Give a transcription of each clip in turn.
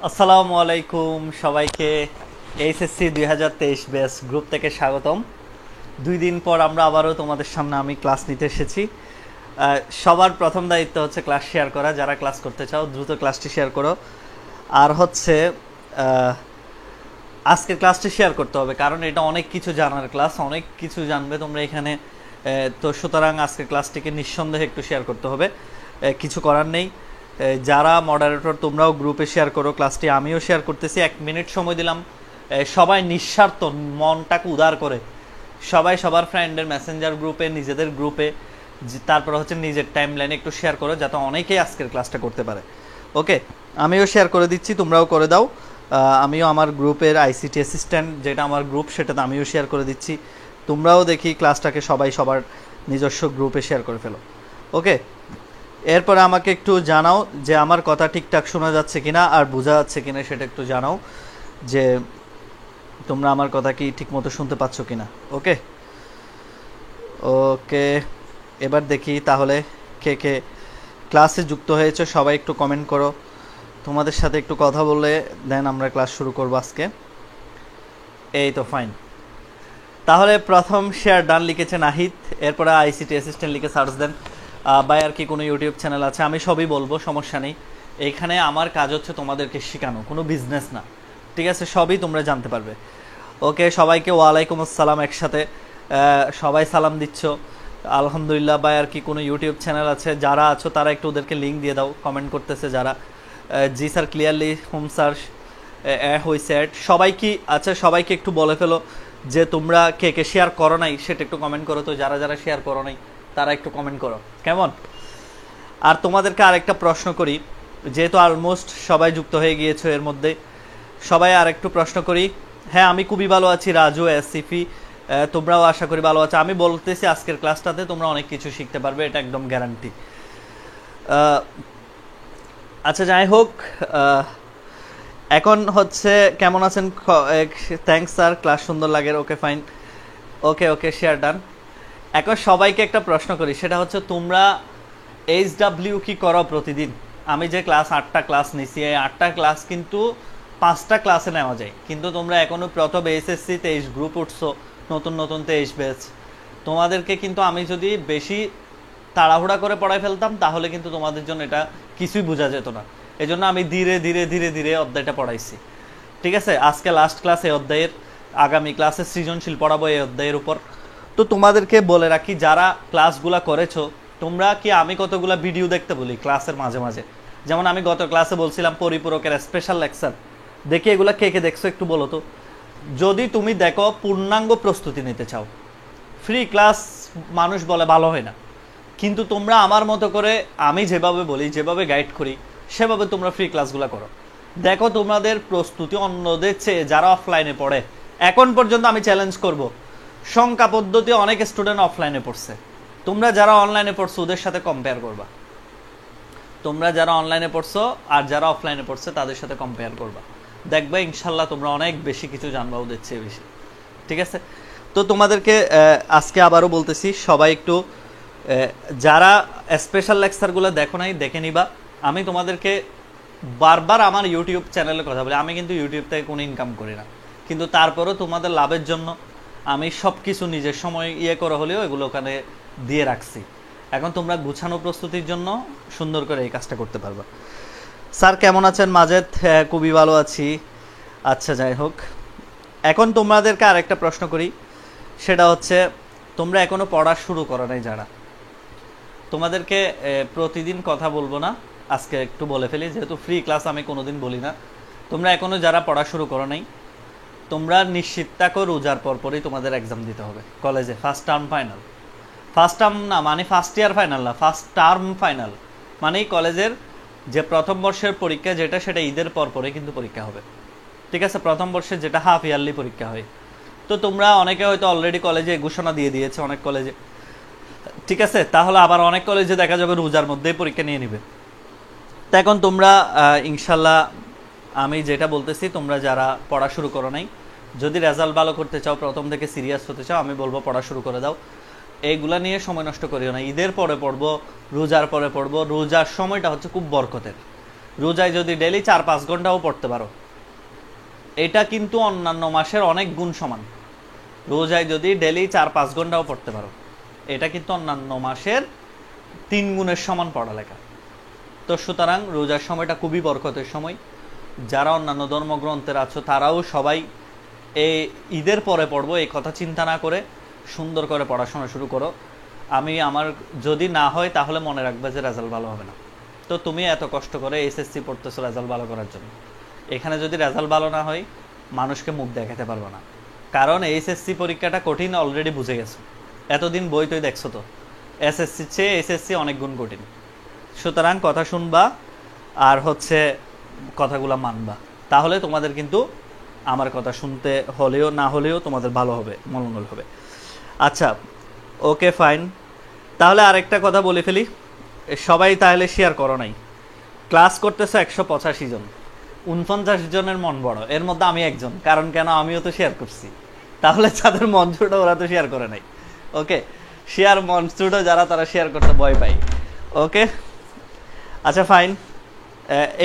আসসালামু আলাইকুম সবাইকে। এইচএসসি 2023 ব্যাচ গ্রুপ থেকে স্বাগতম। 2 দিন পর আমরা আবারও তোমাদের সামনে আমি ক্লাস নিতে এসেছি। সবার প্রথম দায়িত্ব হচ্ছে ক্লাস শেয়ার করা। যারা ক্লাস করতে চাও দ্রুত ক্লাসটি শেয়ার করো। আর হচ্ছে আজকের ক্লাসটি শেয়ার করতে হবে, কারণ এটা অনেক কিছু জানার ক্লাস, অনেক কিছু জানবে তোমরা এখানে। তো সুতরাং আজকের ক্লাসটিকে নিঃসন্দেহে একটু শেয়ার করতে হবে, কিছু করার নেই। যারা মডারেটর তোমরাও গ্রুপে শেয়ার করো ক্লাসটি, আমিও শেয়ার করতেছি। 1 মিনিট সময় দিলাম, সবাই নিঃস্বার্থ মনটাকে উদার করে সবাই সবার ফ্রেন্ডের মেসেঞ্জার গ্রুপে, নিজেদের গ্রুপে, তারপর হচ্ছে নিজের টাইম লাইনে একটু শেয়ার করো, যাতে অনেকেই আজকের ক্লাসটা করতে পারে। ওকে, আমিও শেয়ার করে দিচ্ছি, তোমরাও করে দাও। আমিও আমার গ্রুপের আইসিটি অ্যাসিস্ট্যান্ট, যেটা আমার গ্রুপ, সেটাতে আমিও শেয়ার করে দিচ্ছি। তোমরাও দেখি ক্লাসটাকে সবাই সবার নিজস্ব গ্রুপে শেয়ার করে ফেলো। ওকে, এরপরে আমাকে একটু জানাও যে আমার কথা ঠিকঠাক শোনা যাচ্ছে কিনা আর বোঝা যাচ্ছে কিনা, সেটা একটু জানাও যে তোমরা আমার কথা কি ঠিকমতো শুনতে পাচ্ছ কিনা। ওকে ওকে, এবার দেখি তাহলে কে কে ক্লাসে যুক্ত হয়েছে। সবাই একটু কমেন্ট করো, তোমাদের সাথে একটু কথা বললে দেন আমরা ক্লাস শুরু করবো আজকে। এই তো ফাইন। তাহলে প্রথম শেয়ার ডান লিখেছে নাহিদ, এরপরে আইসিটি অ্যাসিস্ট্যান্ট লিখে সার্চ দেন। বা আর কি কোনো ইউটিউব চ্যানেল আছে, আমি সবই বলবো, সমস্যা নেই। এইখানে আমার কাজ হচ্ছে তোমাদেরকে শেখানো, কোনো বিজনেস না, ঠিক আছে? সবই তোমরা জানতে পারবে। ওকে, সবাইকে ওয়ালাইকুম আসসালাম। একসাথে সবাই সালাম দিচ্ছ, আলহামদুলিল্লাহ। বা আর কি কোনো ইউটিউব চ্যানেল আছে, যারা আছো তারা একটু ওদেরকে লিঙ্ক দিয়ে দাও। কমেন্ট করতেছে যারা, জি স্যার ক্লিয়ারলি হোম স্যার হয়েছে অ্যাড। সবাই কি আচ্ছা, সবাইকে একটু বলে ফেলো যে তোমরা কে কে শেয়ার করো নাই, সেটা একটু কমেন্ট করো। তো যারা যারা শেয়ার করো নাই তারা একটু কমেন্ট করো, কেমন? আর তোমাদেরকে আরেকটা প্রশ্ন করি, যেহেতু অলমোস্ট সবাই যুক্ত হয়ে গিয়েছো এর মধ্যে, সবাই আর একটু প্রশ্ন করি। হ্যাঁ, আমি খুবই ভালো আছি রাজু, এসিফি, তোমরাও আশা করি ভালো আছো। আমি বলতেছি আজকের ক্লাসটাতে তোমরা অনেক কিছু শিখতে পারবে, এটা একদম গ্যারান্টি। আচ্ছা, যাই হোক, এখন হচ্ছে কেমন আছেন? থ্যাঙ্কস স্যার, ক্লাস সুন্দর লাগে। ওকে ফাইন, ওকে ওকে, শেয়ার ডান। এখন সবাইকে একটা প্রশ্ন করি, সেটা হচ্ছে তোমরা এইচডাব্লিউ কি করো প্রতিদিন? আমি যে ক্লাস 8টা ক্লাস নিছি, এই 8টা ক্লাস কিন্তু 5টা ক্লাসে নেওয়া যায়, কিন্তু তোমরা এখনও প্রথম এইচএসসি 23 গ্রুপ উঠছো, নতুন নতুন 23 ব্যাচ। তোমাদেরকে কিন্তু আমি যদি বেশি তাড়াহুড়া করে পড়াই ফেলতাম, তাহলে কিন্তু তোমাদের জন্য এটা কিছুই বোঝা যেত না। এই জন্য আমি ধীরে ধীরে ধীরে ধীরে অধ্যায়টা পড়াইছি, ঠিক আছে? আজকে লাস্ট ক্লাস এই অধ্যায়ের, আগামী ক্লাসে সৃজনশীল পড়াবো এই অধ্যায়ের উপর। তো তোমাদেরকে বলে রাখি, যারা ক্লাসগুলা করেছো, তোমরা কি আমি কতগুলা ভিডিও দেখতে বলি ক্লাসের মাঝে মাঝে? যেমন আমি গত ক্লাসে বলছিলাম পরিপূরকের স্পেশাল লেকচার, দেখি এগুলা কে কে দেখছো একটু বলো তো। যদি তুমি দেখো, পূর্ণাঙ্গ প্রস্তুতি নিতে চাও, ফ্রি ক্লাস মানুষ বলে ভালো হয় না, কিন্তু তোমরা আমার মতো করে আমি যেভাবে বলি, যেভাবে গাইড করি, সেভাবে তোমরা ফ্রি ক্লাসগুলো করো। দেখো তোমাদের প্রস্তুতি অন্যদের চেয়ে, যারা অফলাইনে পড়ে এখন পর্যন্ত আমি চ্যালেঞ্জ করব, সংখ্যা পদ্ধতি অনেক স্টুডেন্ট অফলাইনে পড়ছে। তোমরা যারা অনলাইনে পড়ছো ওদের সাথে কম্পেয়ার করবা, তোমরা যারা অনলাইনে পড়ছো আর যারা অফলাইনে পড়ছে তাদের সাথে কম্পেয়ার করবা, দেখবে ইনশাল্লাহ তোমরা অনেক বেশি কিছু জানবা ওদের চেয়ে বেশি, ঠিক আছে? তো তোমাদেরকে আজকে আবারও বলতেছি, সবাই একটু যারা স্পেশাল লেকচারগুলো দেখো নাই দেখে নিবা। আমি তোমাদেরকে বারবার আমার ইউটিউব চ্যানেলের কথা বলি, আমি কিন্তু ইউটিউব থেকে কোনো ইনকাম করি না, কিন্তু তারপরেও তোমাদের লাভের জন্য আমি সব কিছু নিজের সময় করে হলেও এগুলো ওখানে দিয়ে রাখছি। এখন তোমরা গুছানো প্রস্তুতির জন্য সুন্দর করে এই কাজটা করতে পারবা। স্যার কেমন আছেন? মাজেদ, খুবই ভালো আছি। আচ্ছা, যাই হোক, এখন তোমাদেরকে আরেকটা প্রশ্ন করি, সেটা হচ্ছে তোমরা এখনও পড়া শুরু করো নাই যারা, তোমাদেরকে প্রতিদিন কথা বলবো না, আজকে একটু বলে ফেলি, যেহেতু ফ্রি ক্লাস আমি কোনোদিন বলি না। তোমরা এখনও যারা পড়া শুরু করো নাই, তোমরা নিশ্চিত থাকো রোজার পরপরই তোমাদের এক্সাম দিতে হবে কলেজে, first term final. First term না মানে ফার্স্ট ইয়ার ফাইনাল না, ফার্স্ট টার্ম ফাইনাল মানে কলেজের যে প্রথম বর্ষের পরীক্ষা যেটা, সেটা ঈদের পরপরই কিন্তু পরীক্ষা হবে, ঠিক আছে? প্রথম বর্ষের যেটা হাফ ইয়ারলি পরীক্ষা হয়। তো তোমরা অনেকে হয়তো অলরেডি কলেজে ঘোষণা দিয়ে দিয়েছে, অনেক কলেজে, ঠিক আছে? তাহলে আবার অনেক কলেজে দেখা যাবে রোজার মধ্যেই পরীক্ষা নিয়ে নিবে। তো এখন তোমরা ইনশাল্লাহ আমি যেটা বলতেছি, তোমরা যারা পড়া শুরু করো নাই, যদি রেজাল্ট ভালো করতে চাও, প্রথম থেকে সিরিয়াস হতে চাও, আমি বলবো পড়া শুরু করে দাও। এইগুলা নিয়ে সময় নষ্ট করিও না, ঈদের পরে পড়বো, রোজার পরে পড়বো। রোজার সময়টা হচ্ছে খুব বরকতের, রোজায় যদি ডেইলি 4-5 ঘন্টাও পড়তে পারো, এটা কিন্তু অন্যান্য মাসের অনেক গুণ সমান। রোজায় যদি ডেইলি 4-5 ঘন্টাও পড়তে পারো, এটা কিন্তু অন্যান্য মাসের 3 গুণের সমান পড়ালেখা। তো সুতরাং রোজার সময়টা খুবই বরকতের সময়। যারা অন্যান্য ধর্মগ্রন্থের আছো তারাও সবাই এই ঈদের পরে পড়বো এই কথা চিন্তা না করে সুন্দর করে পড়াশোনা শুরু করো। আমার যদি না হয় তাহলে মনে রাখবে যে রেজাল্ট ভালো হবে না। তো তুমি এত কষ্ট করে এসএসসি পড়তেছো রেজাল্ট ভালো করার জন্য, এখানে যদি রেজাল্ট ভালো না হয় মানুষকে মুখ দেখাতে পারবো না। কারণ এইচএসসি পরীক্ষাটা কঠিন অলরেডি বুঝে গেছো, এতদিন বই তৈ দেখছো তো। এসএসসির চেয়ে এইচএসসি অনেক গুণ কঠিন। সুতরাং কথা শুনবা আর কথাগুলো মানবা, তাহলে তোমাদের কিন্তু আমার কথা শুনতে হলেও না হলেও তোমাদের ভালো হবে, মঙ্গল হবে। আচ্ছা ওকে ফাইন, তাহলে আরেকটা কথা বলে ফেলি। সবাই তাহলে শেয়ার করো নাই, ক্লাস করতেছে 185 জন, 49 জনের মন বড়, এর মধ্যে আমি একজন। কারণ কেন, আমিও তো শেয়ার করছি। তাহলে যাদের মন ছোট ওরা তো শেয়ার করে নাই। ওকে, শেয়ার মন ছোট যারা তারা শেয়ার করতে ভয় পাই। ওকে আচ্ছা ফাইন,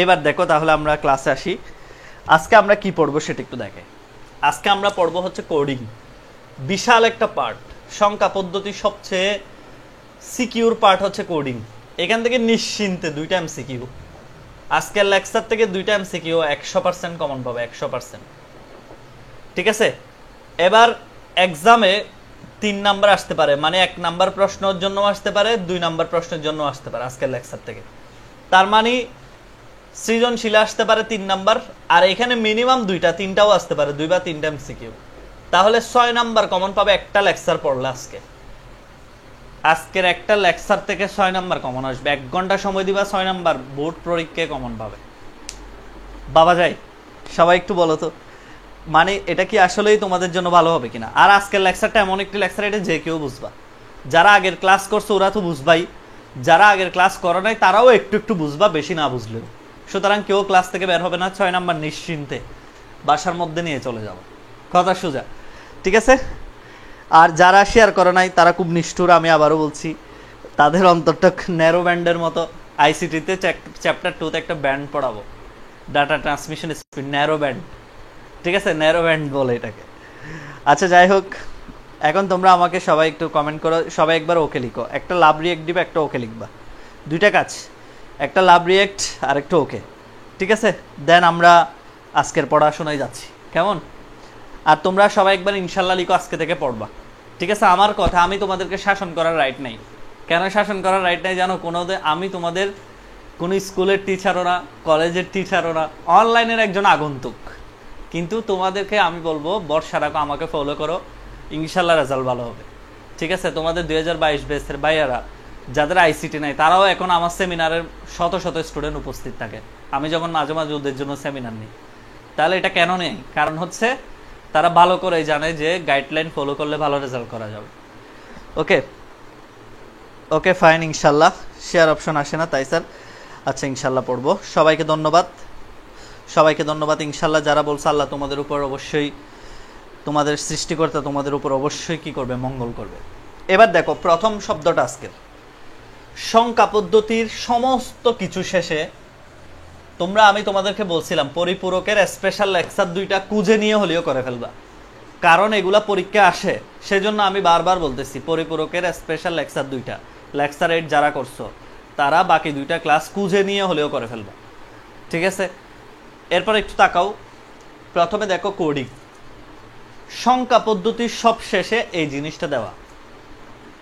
এবার দেখো তাহলে আমরা ক্লাসে আসি। আজকে আমরা কি পড়বো সেটা একটু দেখে। আজকে আমরা পড়বো কোডিং, বিশাল একটা পার্ট। সংখ্যা পদ্ধতির সবচেয়ে সিকিউর পার্ট কোডিং। এখান থেকে নিশ্চিন্তে 2টা এমসিকিউ, আজকের লেকচার থেকে 2টা এমসিকিউ 100% কমন পাবে, 100%। ঠিক আছে, এবার এক্সামে 3 নাম্বার আসতে পারে, মানে 1 নাম্বার প্রশ্নের জন্য আসতে পারে, 2 নাম্বার প্রশ্নের জন্য আসতে পারে আজকের লেকচার থেকে। তার মানে সৃজনশীল আসতে পারে 3 নাম্বার, আর এখানে মিনিমাম 2-3টাও আসতে পারে, 2 বা 3টা এমসিকিউ। তাহলে 6 নাম্বার কমন পাবে একটা লেকচার পড়লে। আজকের একটা লেকচার থেকে 6 নাম্বার কমন আসবে। 1 ঘন্টা সময় দিবা, 6 নাম্বার বোর্ড পরীক্ষায় কমন পাবে। বাবা যাই, সবাই একটু বলো তো, মানে এটা কি আসলেই তোমাদের জন্য ভালো হবে কিনা? আর আজকের লেকচারটা এমন একটি লেকচার, এটা যে কেউ বুঝবা। যারা আগের ক্লাস করছো ওরা তো বুঝবাই, যারা আগের ক্লাস করো নাই তারাও একটু একটু বুঝবা, বেশি না বুঝলেও। সুতরাং কেউ ক্লাস থেকে বের হবে না, 6 নাম্বার নিশ্চিন্তে বাসার মধ্যে নিয়ে চলে যাবো, কথা সোজা। ঠিক আছে, আর যারা শেয়ার করে নাই তারা খুব নিষ্ঠুর, আমি আবারও বলছি, তাদের অন্তরটা ন্যারো ব্যান্ডের মতো। আইসিটিতে চ্যাপ্টার 2তে একটা ব্যান্ড পড়াবো, data transmission speed, narrow band. ঠিক আছে, ন্যারো ব্যান্ড বলে এটাকে। আচ্ছা যাই হোক, এখন তোমরা আমাকে সবাই একটু কমেন্ট করো, সবাই একবার ওকে লিখো। একটা লাভ রিয়েক্ট দিবে, একটা ওকে লিখবা, 2টা কাজ, একটা লাভ রিয়েক্ট আর একটা ওকে। ঠিক আছে, দেন আমরা আজকের পড়াশোনায় যাচ্ছি, কেমন? আর তোমরা সবাই একবার ইনশাল্লাহ লিখো, আজকে থেকে পড়বা। ঠিক আছে, আমার কথা, আমি তোমাদেরকে শাসন করার রাইট নেই। কেন শাসন করার রাইট নেই জানো? আমি তোমাদের কোনো স্কুলের টিচারও না, কলেজের টিচারও না, অনলাইনের একজন আগন্তুক। কিন্তু তোমাদেরকে আমি বলবো বর্ষা রাখো, আমাকে ফলো করো, ইনশাল্লাহ রেজাল্ট ভালো হবে। ঠিক আছে, তোমাদের 2022 ব্যাচের ভাইয়ারা যাদের আইসিটি নাই তারাও এখন আমার সেমিনারের শত শত স্টুডেন্ট উপস্থিত থাকে। আমি যখন মাঝে মাঝে ওদের জন্য সেমিনার নিই, তাহলে এটা কেন নেই? কারণ তারা ভালো করে জানে যে গাইডলাইন ফলো করলে ভালো রেজাল্ট করা যাবে। ওকে ওকে ফাইন, ইনশাল্লাহ। শেয়ার অপশন আসে না তাই স্যার। আচ্ছা ইনশাল্লাহ পড়বো। সবাইকে ধন্যবাদ, সবাইকে ধন্যবাদ। ইনশাল্লাহ যারা বলছে আল্লাহ তোমাদের উপর অবশ্যই, তোমাদের সৃষ্টিকর্তা তোমাদের উপর অবশ্যই কি করবে, মঙ্গল করবে। এবার দেখো প্রথম শব্দটা আজকের সংখ্যা পদ্ধতির সমস্ত কিছু শেষে আমি তোমাদেরকে বলছিলাম পরিপূরকের স্পেশাল লেকচার 2টা খুঁজে নিয়ে হলেও করে ফেলবা, কারণ এগুলা পরীক্ষা আসে। সেজন্য আমি বারবার বলতেছি পরিপূরকের স্পেশাল লেকচার 2টা, লেকচার 8 যারা করছো তারা বাকি 2টা ক্লাস খুঁজে নিয়ে হলেও করে ফেলবা। ঠিক আছে, এরপর একটু তাকাও। প্রথমে দেখো কোডিং, সংখ্যা পদ্ধতির সব শেষে এই জিনিসটা দেওয়া।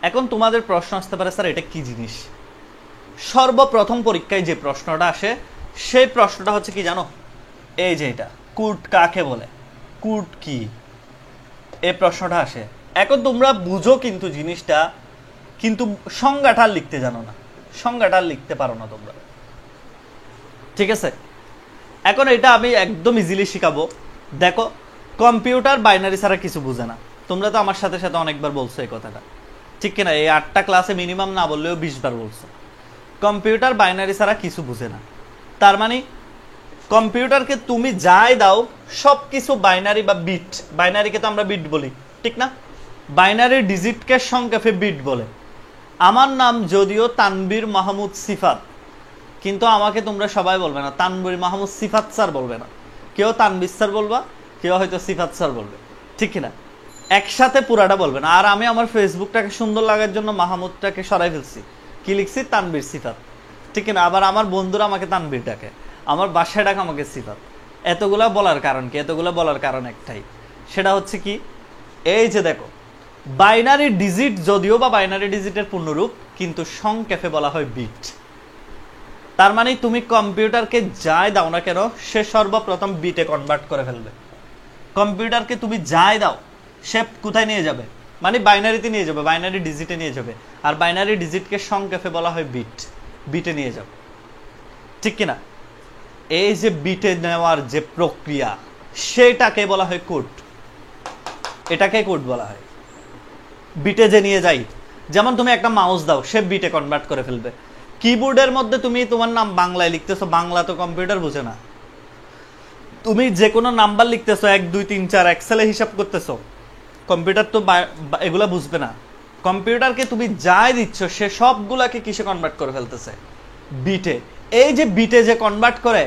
এখন তোমাদের প্রশ্ন আসতে পারে, স্যার এটা কি জিনিস? সর্বপ্রথম পরীক্ষায় যে প্রশ্নটা আসে সেই প্রশ্নটা কি জানো? এই যে এটা কুট কাকে বলে, কুট কি, এই প্রশ্নটা আসে। এখন তোমরা বুঝো কিন্তু জিনিসটা, কিন্তু সংজ্ঞাটা লিখতে জানো না, সংজ্ঞাটা লিখতে পারো না তোমরা। ঠিক আছে, এখন এটা আমি একদম ইজিলি শিখাবো। দেখো, কম্পিউটার বাইনারি ছাড়া কিছু বুঝে না। তোমরা তো আমার সাথে সাথে অনেকবার বলছো এই কথাটা, ঠিক কিনা? এই 8টা ক্লাসে মিনিমাম না বললেও 20 বার বলছো কম্পিউটার বাইনারি ছাড়া কিছু বুঝে না। তার মানে কম্পিউটারকে তুমি যাই দাও সব কিছু বাইনারি বা বিট, বাইনারিকে তো আমরা বিট বলি, ঠিক না? বাইনারি ডিজিটকে সংক্ষেপে বিট বলে। আমার নাম যদিও তানবীর মাহমুদ সিফাত, কিন্তু আমাকে তোমরা সবাই বলবে না, তানভীর মাহমুদ সিফাত স্যার বলবে না, কেউ তানভীর স্যার বলবা, কেউ হয়তো সিফাত স্যার বলবে, ঠিক না? একসাথে পুরাটা বলবে না। আর আমি আমার ফেসবুকটাকে সুন্দর লাগার জন্য মাহমুদটাকে সরাই ফেলছি, কি লিখছি, তানভীর সিফাত, ঠিক না? আবার আমার বন্ধুরা আমাকে তানভীর ডাকে, আমার বাসায় ডাকে আমাকে সিফাত। এতগুলা বলার কারণ কি? এতগুলা বলার কারণ একটাই, সেটা হচ্ছে কি, এই যে দেখো, বাইনারি ডিজিট যদিও বা বাইনারি ডিজিটের পূর্ণরূপ, কিন্তু সংক্ষেপে বলা হয় বিট। তার মানে তুমি কম্পিউটারকে যাই দাও না কেন, সে সর্বপ্রথম বিটে কনভার্ট করে ফেলবে। কম্পিউটারকে তুমি যাই দাও, সে কোথায় নিয়ে যাবে, মানে বাইনারিতে নিয়ে যাবে, বাইনারি ডিজিটে নিয়ে যাবে। আর বাইনারি ডিজিটকে সংক্ষেপে বলা হয় বিট, বিটে নিয়ে যাবে, ঠিক কিনা? এই যে বিটে নেওয়ার যে প্রক্রিয়া, সেটাকে বলা হয় কোড, এটাকে কোড বলা হয়। বিটে যে নিয়ে যাই, যেমন তুমি একটা মাউস দাও, সে বিটে কনভার্ট করে ফেলবে। কিবোর্ডের মধ্যে তুমি তোমার নাম বাংলায় লিখতেছো, বাংলা তো কম্পিউটার বুঝে না। তুমি যে কোনো নাম্বার লিখতেছো, 1 2 3 4 এক্সেলে হিসাব করতেছো, কম্পিউটার তো এগুলা বুঝবে না। কম্পিউটারকে তুমি যাই দিচ্ছ, সে সবগুলাকে কিসে কনভার্ট করে ফেলতেছে, বিটে। এই যে বিটে যে কনভার্ট করে,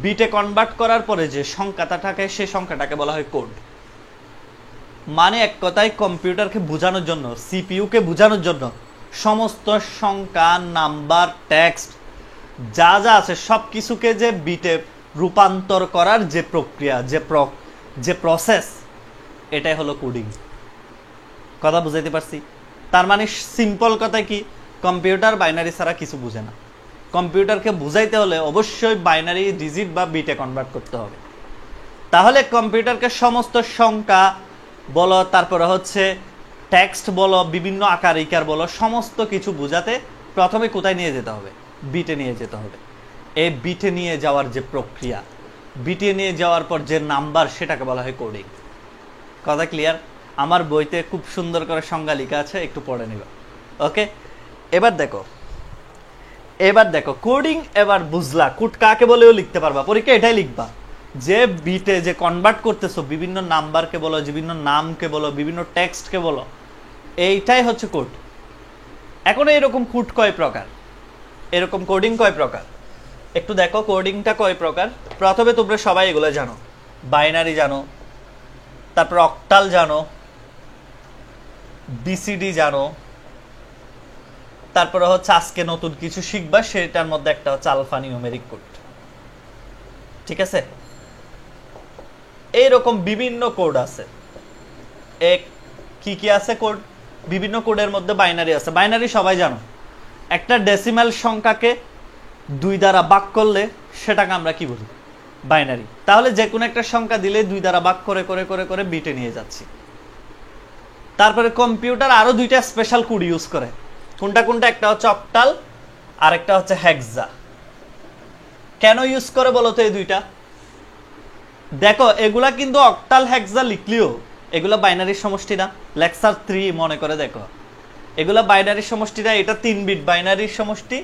বিটে কনভার্ট করার পরে যে সংখ্যাটা থাকে, সে সংখ্যাটাকে বলা হয় কোড। মানে এক কথায় কম্পিউটারকে বোঝানোর জন্য, সিপিইউকে বোঝানোর জন্য সমস্ত সংখ্যা, নাম্বার, টেক্সট যা যা আছে সব কিছুকে যে বিটে রূপান্তর করার যে প্রক্রিয়া, যে প্রসেস, এটাই হলো কোডিং। কথা বুঝাইতে পারছি? তার মানে সিম্পল কথায় কি, কম্পিউটার বাইনারি ছাড়া কিছু বুঝে না। কম্পিউটারকে বুঝাইতে হলে অবশ্যই বাইনারি ডিজিট বা বিটে কনভার্ট করতে হবে। তাহলে কম্পিউটারকে সমস্ত সংখ্যা বলো, তারপরে হচ্ছে টেক্সট বলো, বিভিন্ন আকার ইকার বলো, সমস্ত কিছু বোঝাতে প্রথমে কোথায় নিয়ে যেতে হবে, বিটে নিয়ে যেতে হবে। এই বিটে নিয়ে যাওয়ার যে প্রক্রিয়া, বিটে নিয়ে যাওয়ার পর যে নাম্বার, সেটাকে বলা হয় কোডিং। কথা ক্লিয়ার? আমার বইতে খুব সুন্দর করে সংজ্ঞা লেখা আছে, একটু পড়ে নিবা। ওকে, এবার দেখো কোডিং এবার বুঝলা, কোড কাকে বলেও লিখতে পারবা, পরীক্ষা এটাই লিখবা যে বিটে যে কনভার্ট করতেছো, বিভিন্ন নাম্বারকে বলো, বিভিন্ন নামকে বলো, বিভিন্ন টেক্সটকে বলো, এইটাই হচ্ছে কোড। এখন এরকম কোড কয় প্রকার, এরকম কোডিং কয় প্রকার, একটু দেখো কোডিংটা কয় প্রকার। প্রথমে তোমরা সবাই এগুলো জানো, বাইনারি জানো, তারপর অক্টাল জানো, বিসিডি জানো, তারপরে হচ্ছে আজকে নতুন কিছু শিখবা, সেটার মধ্যে একটা হচ্ছে আলফা নিউমেরিক কোড, ঠিক আছে? এইরকম বিভিন্ন কোড আছে। এক কি কি আছে কোড, বিভিন্ন কোডের মধ্যে বাইনারি আছে। বাইনারি সবাই জানো, একটা ডেসিমাল সংখ্যাকে 2 দ্বারা ভাগ করলে সেটাকে আমরা কি বলি, বাইনারি। তাহলে যে কোনো একটা সংখ্যা দিলে 2 দ্বারা ভাগ করে করে করে করে বিটে নিয়ে যাচ্ছি। তারপরে কম্পিউটার আরো 2টা স্পেশাল কোড ইউজ করে, কোনটা কোনটা, একটা হচ্ছে অক্টাল আর একটা হচ্ছে হেক্সা। কেন ইউজ করে বলো তো এই দুইটা? দেখো এগুলা কিন্তু অক্টাল হেক্সা লিখলেও এগুলা বাইনারির সমষ্টি না। লেকচার 3 মনে করে দেখো, এগুলা বাইনারির সমষ্টি না, এটা 3 বিট বাইনারির সমষ্টি,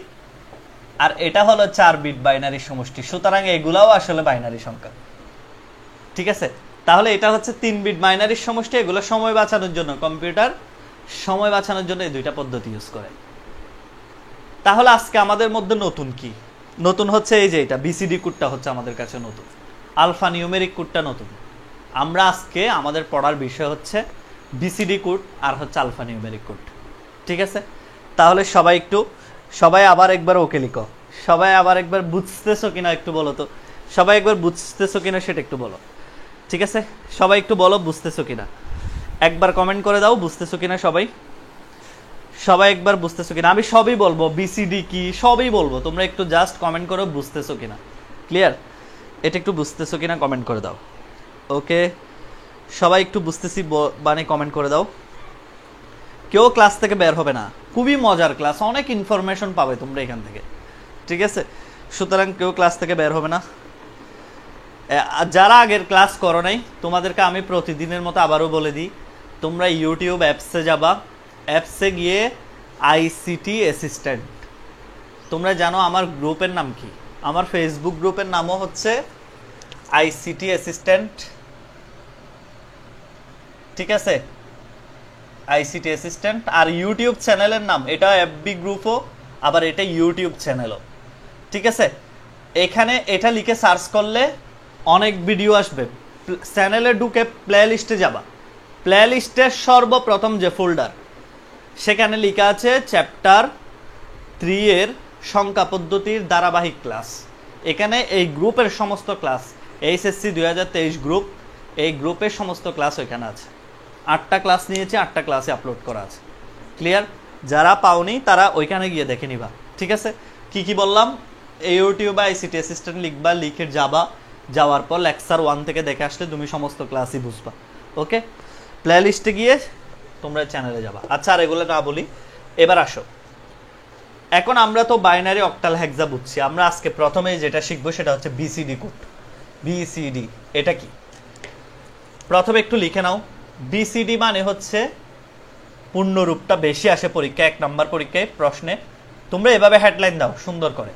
আর এটা হলো 4 বিট বাইনারির সমষ্টি। সুতরাং এগুলাও আসলে বাইনারি সংখ্যা, ঠিক আছে? তাহলে এটা হচ্ছে 3 বিট বাইনারির সমষ্টি। এগুলো সময় বাঁচানোর জন্য, কম্পিউটার সময় বাঁচানোর জন্য এই দুইটা পদ্ধতি ইউজ করে। তাহলে আজকে আমাদের মধ্যে নতুন কি? নতুন হচ্ছে এই যে এটা বিসিডি কোডটা হচ্ছে আমাদের কাছে নতুন, আলফা নিউমেরিক কোডটা নতুন। আমরা আজকে আমাদের পড়ার বিষয় হচ্ছে বিসিডি কোড আর হচ্ছে আলফা নিউমেরিক কোড, ঠিক আছে? তাহলে সবাই আবার একবার ওকে লিখো। সবাই আবার একবার বুঝতেছো কিনা একটু বলো তো, সবাই একবার বুঝতেছো কিনা সেটা একটু বলো, ঠিক আছে? সবাই একটু বলো বুঝতেছো কিনা, একবার কমেন্ট করে দাও বুঝতেছো কিনা। সবাই একবার বুঝতেছো কিনা। আমি সবই বলবো, বিসিডি কি সবই বলবো, তোমরা একটু জাস্ট কমেন্ট করো বুঝতেছো কিনা। ক্লিয়ার? এটা একটু বুঝতেছো কিনা কমেন্ট করে দাও। ওকে, সবাই একটু বুঝতেছি মানে কমেন্ট করে দাও। কেউ ক্লাস থেকে বের হবে না, খুবই মজার ক্লাস, অনেক ইনফরমেশন পাবে তোমরা এখান থেকে, ঠিক আছে? সুতরাং কেউ ক্লাস থেকে বের হবে না। যারা আগের ক্লাস করো নাই, তোমাদেরকে আমি প্রতিদিনের মতো আবারও বলে দিই, তোমরা ইউটিউব অ্যাপসে যাবা, অ্যাপসে গিয়ে আইসিটি অ্যাসিস্ট্যান্ট, তোমরা জানো আমার গ্রুপের নাম কি, আমার ফেসবুক গ্রুপের নামও হচ্ছে আইসিটি অ্যাসিস্ট্যান্ট, ঠিক আছে? ICT assistant. আর ইউটিউব চ্যানেলের নাম, এটা এফবি গ্রুপও, আবার এটা ইউটিউব চ্যানেলও। ঠিক আছে, এখানে এটা লিখে সার্চ করলে অনেক ভিডিও আসবে। চ্যানেলে ঢুকে প্লে লিস্টে যাবা, প্লে লিস্টের সর্বপ্রথম যে ফোল্ডার, সেখানে লেখা আছে চ্যাপ্টার 3 এর সংখ্যা পদ্ধতির ধারাবাহিক ক্লাস। এখানে এই গ্রুপের সমস্ত ক্লাস, এইচএসসি 2023 গ্রুপ, এই গ্রুপের সমস্ত ক্লাস ওইখানে আছে। 8টা ক্লাস নিয়েছি, 8টা ক্লাসে আপলোড করা আছে। ক্লিয়ার? যারা পাওনি তারা ওইখানে গিয়ে দেখে নিবা। ঠিক আছে, কি কি বললাম? ইউটিউব বা আইসিটি অ্যাসিস্ট্যান্ট লিখবা, লিখে যাবা, যাওয়ার পর লেকচার 1 থেকে দেখে আসলে তুমি সমস্ত ক্লাসই বুঝবা। ওকে, প্লে লিস্টে গিয়ে তোমরা চ্যানেলে যাবা। আচ্ছা, আর এগুলো না বলি, এবার আসো। এখন আমরা তো বাইনারি অক্টাল হেক্সা বুঝছি, আমরা আজকে প্রথমে যেটা শিখবো সেটা হচ্ছে বিসিডি কোড। বিসিডি এটা কি প্রথমে একটু লিখে নাও। বিসিডি মানে হচ্ছে পূর্ণরূপটা বেশি আসে পরীক্ষা, 1 নম্বর পরীক্ষায় প্রশ্নে। তোমরা এভাবে হেডলাইন দাও সুন্দর করে।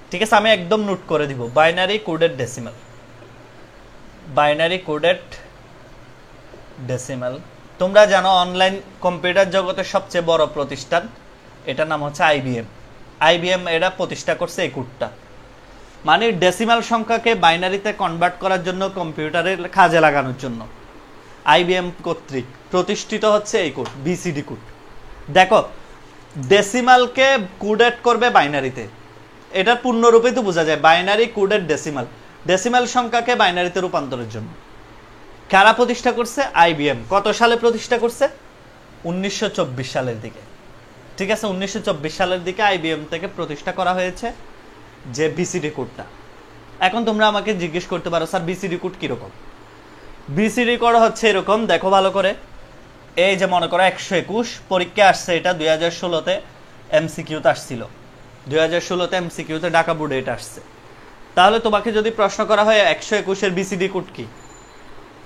ঠিক আছে, আমি একদম নোট করে দিব। Binary coded decimal, binary coded decimal. তোমরা জানো অনলাইন কম্পিউটার জগতের সবচেয়ে বড় প্রতিষ্ঠান, এটার নাম হচ্ছে আইবিএম। আইবিএম এটা প্রতিষ্ঠা করছে এই কোডটা, মানে ডেসিমাল সংখ্যাকে বাইনারিতে কনভার্ট করার জন্য, কম্পিউটারের কাজে লাগানোর জন্য আইবিএম কর্তৃক প্রতিষ্ঠিত হচ্ছে এই কোড, বিসিডি কোড। দেখো, ডেসিমালকে কোডেড করবে বাইনারিতে, এটার পূর্ণরূপে তো বোঝা যায় বাইনারি কোডেড ডেসিমাল। ডেসিমাল সংখ্যাকে বাইনারিতে রূপান্তরের জন্য কারা প্রতিষ্ঠা করছে? আইবিএম। কত সালে প্রতিষ্ঠা করছে? 1924 সালের দিকে। ঠিক আছে, 1924 সালের দিকে আইবিএম থেকে প্রতিষ্ঠা করা হয়েছে যে বিসিডি কোডটা। এখন তোমরা আমাকে জিজ্ঞেস করতে পারো, স্যার বিসিডি কোড কিরকম? বিসিডি কোড হচ্ছে এরকম, দেখো ভালো করে। এই যে মনে করো 121 পরীক্ষা আসছে, এটা 2016-তে এমসিকিউতে আসছিল, 2016-তে এমসিকিউতে ঢাকা বোর্ডে এটা আসছে। তাহলে তোমাকে যদি প্রশ্ন করা হয় 121-এর বিসিডি কোড কি,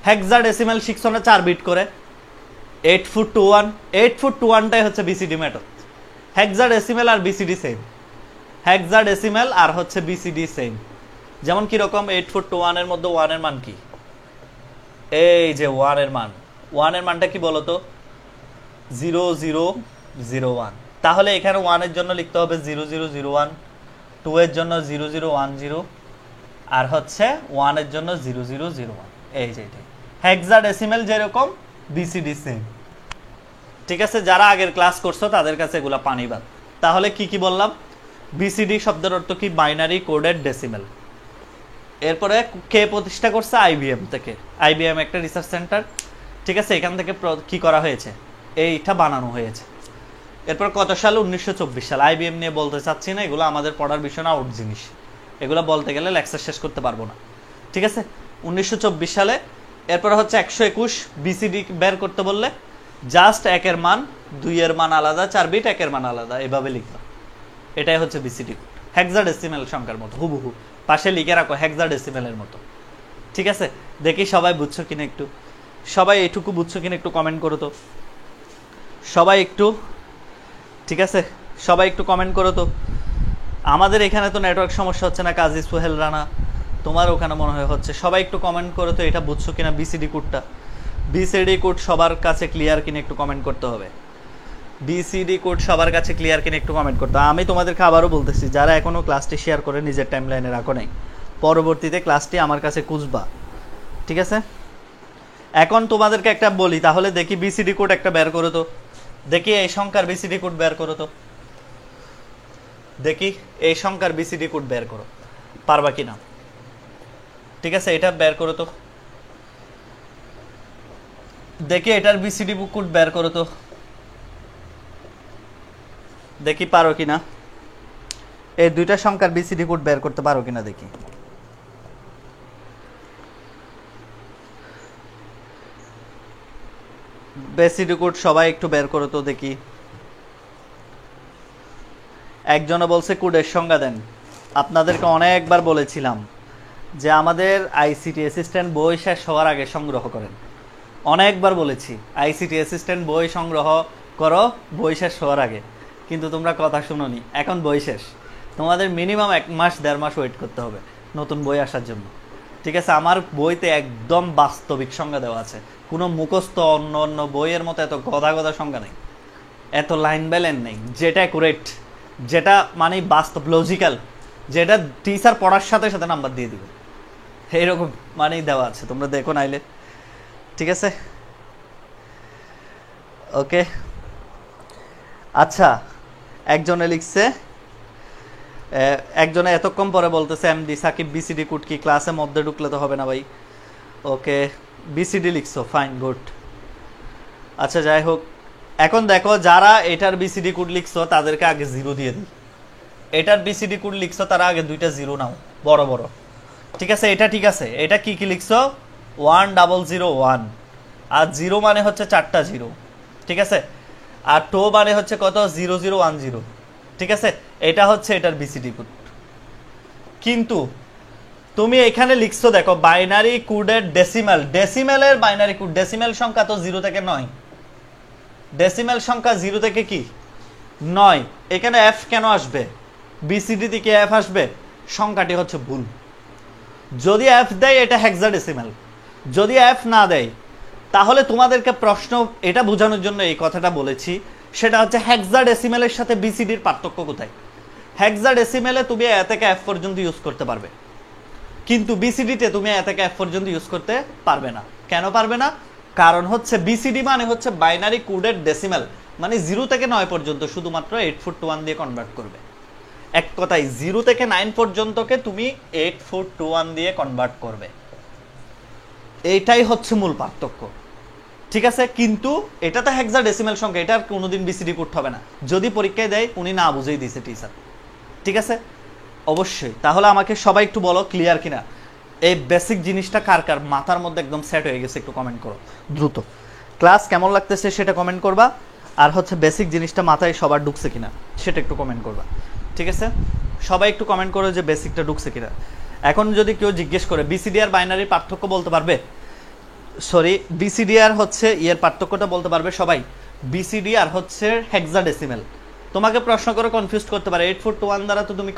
হেক্সাডেসিমাল শিখছো না 4 বিট করে, 8 ফুট টু 1, 8 ফুট টু 1টাই হচ্ছে বিসিডি মেথড। হেক্সাডেসিমাল আর বিসিডি সেম, হেক্সাডেসিমাল আর হচ্ছে বিসিডি সেম। যেমন কিরকম, 8 ফুট টু 1 এর মধ্যে 1 এর মান কি? এই যে 1 এর মান, 1 এর মানটা কি বলতো? 0001। তাহলে এখানে 1 এর জন্য লিখতে হবে 0001, 2 এর জন্য 0010, আর হচ্ছে 1 এর জন্য 0001। এই যে এটাই হেক্সাডেসিমাল, যেরকম বিসিডি সেম। ঠিক আছে, যারা আগের ক্লাস করছো তাদের কাছে এগুলা পানিবাদ। তাহলে কি কি বললাম? বিসিডি শব্দের অর্থ কি? Binary coded decimal. এরপরে কে প্রতিষ্ঠা করছে? আইবিএম থেকে। আইবিএম একটা রিসার্চ সেন্টার। ঠিক আছে, এখান থেকে কি করা হয়েছে? এইটা বানানো হয়েছে। এরপর কত সালে? 1924 সাল। আইবিএম নিয়ে বলতে চাচ্ছি না, এগুলো আমাদের পড়ার বিষয় না, আউট জিনিস। এগুলো বলতে গেলে লেকচার শেষ করতে পারবো না। ঠিক আছে, 1924 সালে। এরপর হচ্ছে 121 বিসিডি বের করতে বললে জাস্ট 1 এর মান, 2 এর মান আলাদা, 4 বিট, 1 এর মান আলাদা, এভাবে লিখবা। এটাই হচ্ছে বিসিডি, হেক্সাডেসিমাল সংখ্যার মতো হুবহু। পাশে লিখে রাখো হেক্সাডেসিমালের মতো। ঠিক আছে, দেখি সবাই বুঝছো কিনা একটু, সবাই এইটুকু বুঝছো কিনা একটু কমেন্ট করো তো, সবাই একটু। ঠিক আছে, সবাই একটু কমেন্ট করো তো। আমাদের এখানে তো নেটওয়ার্ক সমস্যা হচ্ছে না, কাজী সোহেল রানা, তোমার ওখানে মনে হয় হচ্ছে। সবাই একটু কমেন্ট করো তো, এটা বুঝছো কিনা বিসিডি কোডটা। বিসিডি কোড সবার কাছে ক্লিয়ার কিনা একটু কমেন্ট করতে হবে। বিসিডি কোড সবার কাছে ক্লিয়ার কিনা একটু কমেন্ট করতে হবে। আমি তোমাদেরকে আবারও বলতেছি, যারা এখনও ক্লাসটি শেয়ার করে নিজের টাইম লাইনে রাখো নাই, পরবর্তীতে ক্লাসটি আমার কাছে খুঁজবা। ঠিক আছে, এখন তোমাদেরকে একটা বলি, তাহলে দেখি বিসিডি কোড একটা বের করো তো। দেখি এই সংখ্যার বিসিডি কোড বের করো তো। দেখি এই সংখ্যার বিসিডি কোড বের করো, পারবা কিনা। ঠিক আছে, এটা বের করো তো। দেখি এটার বিসিডি কোড বের করো তো, দেখি পারো কিনা। এই দুইটা সংখ্যার বিসিডি কোড বের করতে পারো কিনা দেখি। বিসিডি কোড সবাই একটু বের করো তো দেখি। একজনে বলছে কোডের সংজ্ঞা দেন। আপনাদেরকে অনেকবার বলেছিলাম যে আমাদের আইসিটি অ্যাসিস্ট্যান্ট বই শেষ হওয়ার আগে সংগ্রহ করেন। অনেকবার বলেছি আইসিটি অ্যাসিস্ট্যান্ট বই সংগ্রহ করো বই শেষ হওয়ার আগে, কিন্তু তোমরা কথা শুনোনি। এখন বই শেষ, তোমাদের মিনিমাম 1 মাস 1.5 মাস ওয়েট করতে হবে নতুন বই আসার জন্য। ঠিক আছে, আমার বইতে একদম বাস্তবিক সংজ্ঞা দেওয়া আছে, কোনো মুখস্থ অন্য অন্য বইয়ের মতো এত গদা গদা সংজ্ঞা নেই, এত লাইন বাই লাইন নেই। যেটা অ্যাকুরেট, যেটা মানে বাস্তব লজিক্যাল, যেটা টিচার পড়ার সাথে সাথে নাম্বার দিয়ে দিবে, এইরকম মানেই দেওয়া আছে, তোমরা দেখো নাইলে। ঠিক আছে, ওকে। আচ্ছা, একজনে লিখছে, একজনে এতক্ষণ পরে বলতেছে এমডি সাকিব বিসিডি কোড কি ক্লাসে মধ্যে ঢুকলে তো হবে না ভাই। ওকে, বিসিডি লিখছো, ফাইন, গুড। আচ্ছা, যাই হোক, এখন দেখো যারা এটার বিসিডি কোড লিখছো তাদেরকে আগে 0 দিয়ে দিই। এটার বিসিডি কোড লিখছো তারা আগে 2টা 0 নাও, বড় বড়। ঠিক আছে, এটা ঠিক আছে। এটা কি কি লিখছো? 1001, আর 0 মানে হচ্ছে 4টা 0। ঠিক আছে, আর টো মানে হচ্ছে কত? 0010। ঠিক আছে, এটা হচ্ছে এটার বিসিডি কোড। কিন্তু তুমি এখানে লিখছো দেখো বাইনারি কোডের ডেসিমাল, ডেসিমালের বাইনারি কোড, ডেসিমাল সংখ্যা তো 0 থেকে 9, ডেসিমাল সংখ্যা 0 থেকে কি 9। এখানে এফ কেন আসবে? বিসিডি থেকে এফ আসবে, সংখ্যাটি হচ্ছে ভুল। যদি এফ দেয় এটা হেক্সাডেসিমাল, যদি এফ না দেয় তাহলে তোমাদেরকে প্রশ্ন এটা বোঝানোর জন্য এই কথাটা বলেছি, সেটা হচ্ছে হেক্সাডেসিমালের সাথে বিসিডির পার্থক্য কোথায়। হেক্সাডেসিমালে তুমি এ থেকে এফ পর্যন্ত ইউজ করতে পারবে, কিন্তু বিসিডিতে তুমি এ থেকে এফ পর্যন্ত ইউজ করতে পারবে না। কেন পারবে না? কারণ হচ্ছে বিসিডি মানে হচ্ছে বাইনারি কোডের ডেসিমাল, মানে 0 থেকে 9 পর্যন্ত শুধুমাত্র 841 দিয়ে কনভার্ট করবে। এক কথায় 0 থেকে 9 পর্যন্তকে তুমি 8421 দিয়ে কনভার্ট করবে, এইটাই হচ্ছে মূল পার্থক্য। ঠিক আছে, কিন্তু এটা তো হেক্সাডেসিমাল সংখ্যা, এটার কোনোদিন বিসিডি কোড হবে না। যদি পরীক্ষায় দেয় উনি না বুঝেই দিয়েছে টিচার। ঠিক আছে, অবশ্যই। তাহলে আমাকে সবাই একটু বলো ক্লিয়ার কিনা, এই বেসিক জিনিসটা কার কার মাথার মধ্যে একদম সেট হয়ে গেছে, একটু কমেন্ট করো দ্রুত। ক্লাস কেমন লাগতেছে সেটা কমেন্ট করবা, আর হচ্ছে বেসিক জিনিসটা মাথায় সবার ঢুকছে কিনা সেটা একটু কমেন্ট করবা। ঠিক আছে, সবাই একটু কমেন্ট করো যে বেসিকটা ঢুকছে কিনা। এখন যদি কেউ জিজ্ঞেস করে বিসিডি আর বাইনারির পার্থক্য বলতে পারবে, সরি, বিসিডি আর হচ্ছে ইয়ের পার্থক্যটা বলতে পারবে সবাই? বিসিডি আর হচ্ছে হেক্সাডেসিমাল। তোমাকে প্রশ্ন করে কনফিউজ করতে পারে, 841 দ্বারা তো তুমি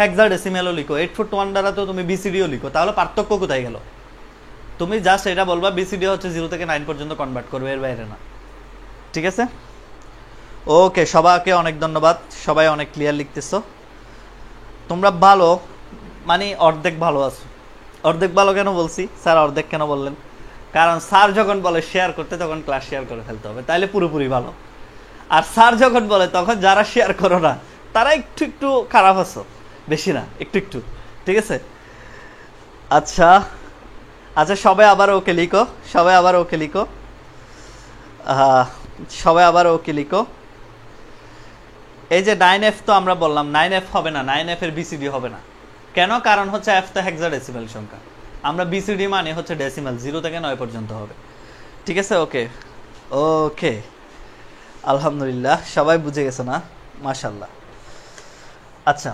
হেক্সাডেসিমালও লিখো, 841 দ্বারা তো তুমি বিসিডিও লিখো, তাহলে পার্থক্য কোথায় গেল? তুমি জাস্ট এটা বলবা বিসিডি হচ্ছে 0 থেকে 9 পর্যন্ত কনভার্ট করবে, এর বাইরে না। ঠিক আছে, ওকে, সবাইকে অনেক ধন্যবাদ, সবাই অনেক ক্লিয়ার লিখতেছো তোমরা, ভালো, মানে অর্ধেক ভালো আছো। অর্ধেক ভালো কেন বলছি স্যার, অর্ধেক কেন বললেন? কারণ স্যার যখন বলে শেয়ার করতে তখন ক্লাস শেয়ার করে ফেলতে হবে, তাইলে পুরোপুরি ভালো। আর স্যার যখন বলে তখন যারা শেয়ার করো না তারা একটু একটু খারাপ আছো, বেশি না, একটু একটু। ঠিক আছে, আচ্ছা আচ্ছা, সবাই আবার ওকে লিখো, সবাই আবার ওকে লিখো, সবাই আবার ওকে লিখো। এই যে 9F তো আমরা বললাম 9F হবে না, 9F এর বিসিডি হবে না। কেন? কারণ হচ্ছে এফ তো হেক্সাডেসিমাল সংখ্যা, আমরা বিসিডি মানে হচ্ছে ডেসিমাল, 0 থেকে 9 পর্যন্ত হবে। ঠিক আছে, ওকে ওকে, আলহামদুলিল্লাহ সবাই বুঝে গেছে না, মাশাল্লাহ। আচ্ছা,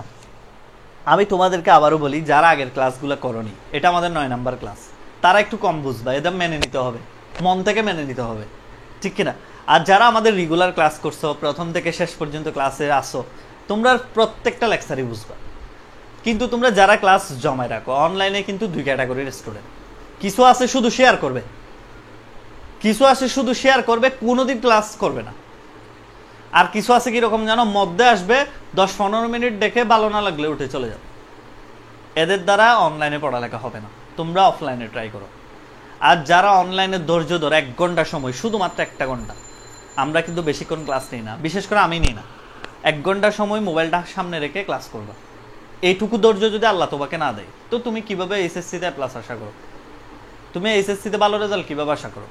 আমি তোমাদেরকে আবারও বলি, যারা আগের ক্লাসগুলো করনি, এটা আমাদের 9 নাম্বার ক্লাস, তারা একটু কম বুঝবা, এদের মেনে নিতে হবে, মন থেকে মেনে নিতে হবে, ঠিক কিনা? আর যারা আমাদের রেগুলার ক্লাস করছো, প্রথম থেকে শেষ পর্যন্ত ক্লাসে আসো, তোমরা প্রত্যেকটা লেকচারই বুঝবা। কিন্তু তোমরা যারা ক্লাস জমায় রাখো অনলাইনে, কিন্তু 2 ক্যাটাগরির স্টুডেন্ট, কিছু আছে শুধু শেয়ার করবে, কিছু আছে শুধু শেয়ার করবে, কোনোদিন ক্লাস করবে না। আর কিছু আছে কিরকম জানো, মধ্যে আসবে 10-15 মিনিট দেখে ভালো না লাগলে উঠে চলে যাবে। এদের দ্বারা অনলাইনে পড়ালেখা হবে না, তোমরা অফলাইনে ট্রাই করো। আর যারা অনলাইনে ধৈর্য ধরো 1 ঘন্টা সময়, শুধুমাত্র 1টা ঘন্টা, আমরা কিন্তু বেশিক্ষণ ক্লাস নিই না, বিশেষ করে আমি নিই না, 1 ঘন্টা সময় মোবাইলটা সামনে রেখে ক্লাস করবা। এইটুকু ধৈর্য যদি আল্লাহ তোমাকে না দেয়, তো তুমি কিভাবে এইচএসসিতে প্লাস আশা করো? তুমি এইচএসসিতে ভালো রেজাল্ট কিভাবে আশা করো?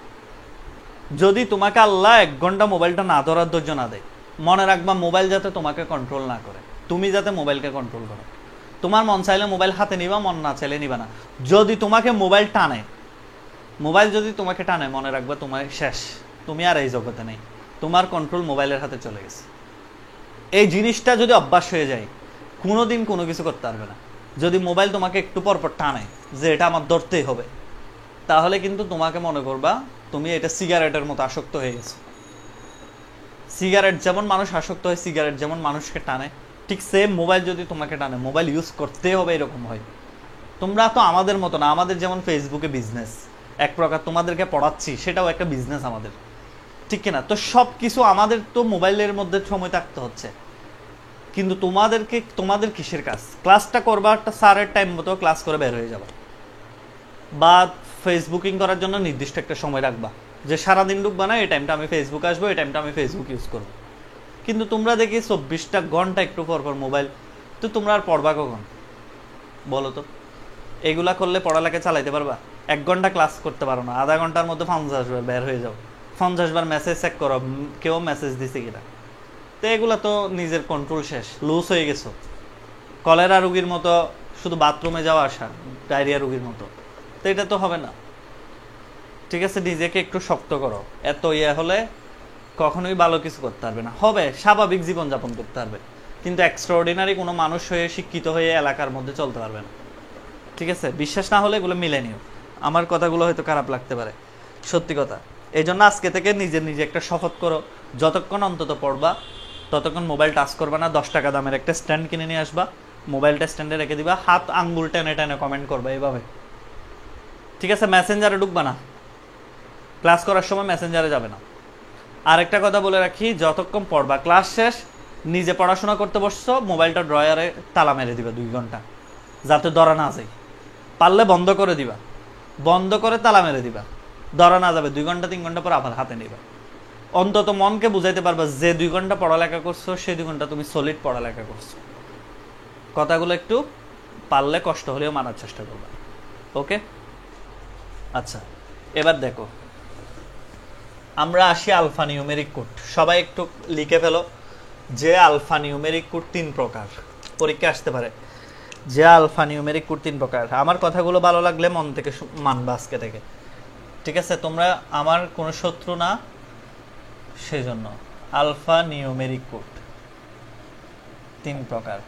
যদি তোমাকে আল্লাহ 1 ঘন্টা মোবাইলটা না ধরার ধৈর্য না দেয়, মনে রাখবা মোবাইল যাতে তোমাকে কন্ট্রোল না করে, তুমি যাতে মোবাইলকে কন্ট্রোল করো। তোমার মন চাইলে মোবাইল হাতে নিবা, মন না চাইলে নিবা না। যদি তোমাকে মোবাইল টানে, মোবাইল যদি তোমাকে টানে, মনে রাখবা তোমার শেষ, তুমি আর এই জগতে নেই, তোমার কন্ট্রোল মোবাইলের হাতে চলে গেছে। এই জিনিসটা যদি অভ্যাস হয়ে যায়, কোনোদিন কোনো কিছু করতে পারবে না। যদি মোবাইল তোমাকে একটু পরপর টানে যে এটা আমার ধরতেই হবে, তাহলে কিন্তু তোমাকে মনে করবা তুমি এটা সিগারেটের মতো আসক্ত হয়ে গেছো। সিগারেট যেমন মানুষ আসক্ত হয়, সিগারেট যেমন মানুষকে টানে, ঠিক সেম মোবাইল যদি তোমাকে টানে, মোবাইল ইউজ করতে হবে, এরকম হয়। তোমরা তো আমাদের মতো না, আমাদের যেমন ফেসবুকে বিজনেস এক প্রকার, তোমাদেরকে পড়াচ্ছি সেটাও একটা বিজনেস আমাদের, ঠিক কিনা? তো সব কিছু আমাদের তো মোবাইলের মধ্যে সময় থাকতে হচ্ছে। কিন্তু তোমাদের কিসের কাজ? ক্লাসটা করবা, একটা স্যারের টাইম মতো ক্লাস করে বের হয়ে যাবা, বা ফেসবুকিং করার জন্য নির্দিষ্ট একটা সময় রাখবা যে সারাদিন ঢুকবা না, এই টাইমটা আমি ফেসবুক আসবো, এই টাইমটা আমি ফেসবুক ইউজ করবো। কিন্তু তোমরা দেখি 24টা ঘন্টা একটু পর পর মোবাইল, তো তোমরা আর পড়বা কখন বলো তো? এগুলা করলে পড়ালেখা চালাইতে পারবা? 1 ঘন্টা ক্লাস করতে পারো না, আধা ঘন্টার মধ্যে 50 বার বের হয়ে যাও, 50 বার মেসেজ চেক করো কেউ মেসেজ দিছে কিনা। তো এগুলা তো নিজের কন্ট্রোল শেষ, লুজ হয়ে গেছো, কলেরা রুগীর মতো শুধু বাথরুমে যাওয়া আসা, ডায়রিয়া রুগীর মতো। তো এটা তো হবে না, ঠিক আছে? নিজেকে একটু শক্ত করো। এত হলে কখনোই ভালো কিছু করতে পারবে না। হবে স্বাভাবিক জীবনযাপন করতে পারবে, কিন্তু এক্সট্রাঅর্ডিনারি কোনো মানুষ হয়ে, শিক্ষিত হয়ে এলাকার মধ্যে চলতে পারবে না, ঠিক আছে? বিশ্বাস না হলে এগুলো মিলে নিও। আমার কথাগুলো হয়তো খারাপ লাগতে পারে, সত্যি কথা। এই জন্য আজকে থেকে নিজে একটা শপথ করো, যতক্ষণ অন্তত পড়বা ততক্ষণ মোবাইল টাচ করবা না। 10 টাকা দামের একটা স্ট্যান্ড কিনে নিয়ে আসবা, মোবাইলটা স্ট্যান্ডে রেখে দিবা, হাত আঙ্গুল টেনে টেনে কমেন্ট করবা এইভাবে, ঠিক আছে? মেসেঞ্জারে ঢুকবা না, ক্লাস করার সময় মেসেঞ্জারে যাবে না। আর একটা কথা বলে রাখি, যতক্ষণ পড়বা, ক্লাস শেষ নিজে পড়াশোনা করতে বসছো, মোবাইলটা ড্রয়ারে তালা মেরে দিবা 2 ঘন্টা, যাতে ধরা না যায়। পারলে বন্ধ করে দিবা, বন্ধ করে তালা মেরে দিবা, ধরা না যাবে। 2 ঘন্টা 3 ঘন্টা পর আবার হাতে নিবা। অন্তত মনকে বুঝাইতে পারবা যে 2 ঘন্টা পড়ালেখা করছো, সেই 2 ঘন্টা তুমি সলিড পড়ালেখা করছো। কথাগুলো একটু পারলে কষ্ট হলেও মানার চেষ্টা করবা, ওকে? আচ্ছা, এবার দেখো, আমরা আসি আলফা নিউমেরিক কোড। সবাই একটু লিখে ফেলো যে আলফা নিউমেরিক কোড 3 প্রকার, পরীক্ষা আসতে পারে। যে আলফা নিউমেরিক কোড 3 প্রকার। আমার কথাগুলো ভালো লাগলে মন থেকে মানবা আজকে থেকে, ঠিক আছে? তোমরা আমার কোনো শত্রু না, সেজন্য আলফা নিউমেরিক কোড 3 প্রকার।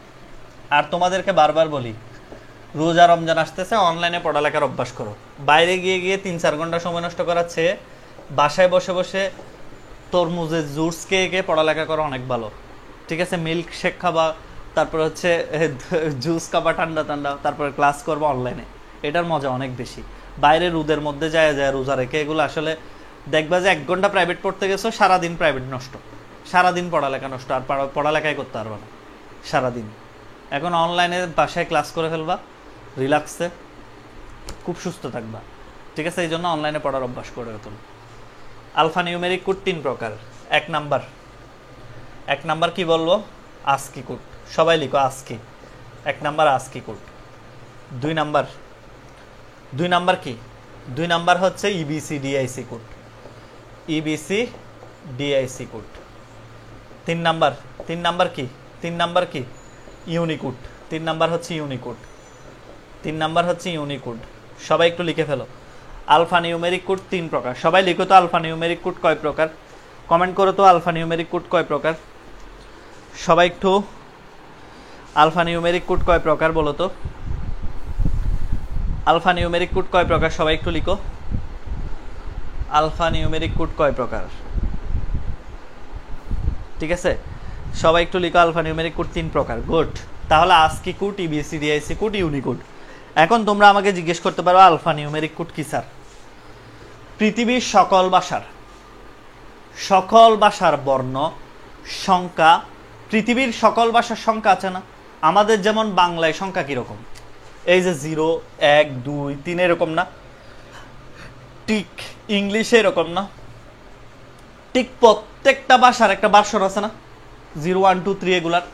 আর তোমাদেরকে বারবার বলি, রোজা রমজান আসতেছে, অনলাইনে পড়ালেখার অভ্যাস করো। বাইরে গিয়ে 3-4 ঘন্টা সময় নষ্ট করার চেয়ে বাসায় বসে বসে তরমুজের জুস খেয়ে পড়ালেখা করা অনেক ভালো, ঠিক আছে? মিল্ক শেক খাবা, তারপর হচ্ছে জুস খাবা ঠান্ডা ঠান্ডা, তারপরে ক্লাস করবো অনলাইনে, এটার মজা অনেক বেশি। বাইরে রোদের মধ্যে যায় রোজা রেখে এগুলো আসলে দেখবা যে 1 ঘন্টা প্রাইভেট পড়তে গেছো, সারাদিন প্রাইভেট নষ্ট, সারাদিন পড়ালেখা নষ্ট, আর পড়ালেখাই করতে পারবে না সারাদিন। এখন অনলাইনে বাসায় ক্লাস করে ফেলবা রিল্যাক্সে, খুব সুস্থ থাকবা, ঠিক আছে? এই জন্য অনলাইনে পড়ার অভ্যাস করে তোলো। আলফা নিউমেরিক কোড 3 প্রকার। 1 নাম্বার কি বলবো? ASCII code. সবাই লিখো ASCII. 1 number ASCII code. 2 number কি? 2 নাম্বার হচ্ছে EBC DIC code, EBC DIC code. 3 number কি? 3 নাম্বার কি? ইউনিকোড। 3 নাম্বার হচ্ছে ইউনিকোড। 3 নাম্বার হচ্ছে ইউনিকোড। সবাই একটু লিখে ফেলো। আলফা নিউমেরিক কোড 3 প্রকার। সবাই লিখো তো আলফা নিউমেরিক কোড কয় প্রকার? কমেন্ট করো তো আলফা নিউমেরিক কোড কয় প্রকার? সবাই একটু আলফা নিউমেরিক কোড কয় প্রকার বলো তো? আলফা নিউমেরিক কোড কয় প্রকার? সবাই একটু লিখো। আলফা নিউমেরিক কোড কয় প্রকার? ঠিক আছে, সবাই একটু লিখো আলফা নিউমেরিক কোড 3 প্রকার। গুড। তাহলে ASCII code, EBC DIC code, Unicode. এখন তোমরা আমাকে জিজ্ঞেস করতে পারো আলফা নিউমেরিক কোড কি স্যার? পৃথিবীর সকল ভাষার বর্ণ সংখ্যা, পৃথিবীর সকল ভাষার সংখ্যা আছে না? আমাদের যেমন বাংলায় সংখ্যা কিরকম? এই যে 0, 1, 2, 3 এরকম না? ঠিক ইংলিশে এরকম না? ঠিক প্রত্যেকটা ভাষার একটা ভাষণ আছে না? 0, 1, 2, 3 এগুলার।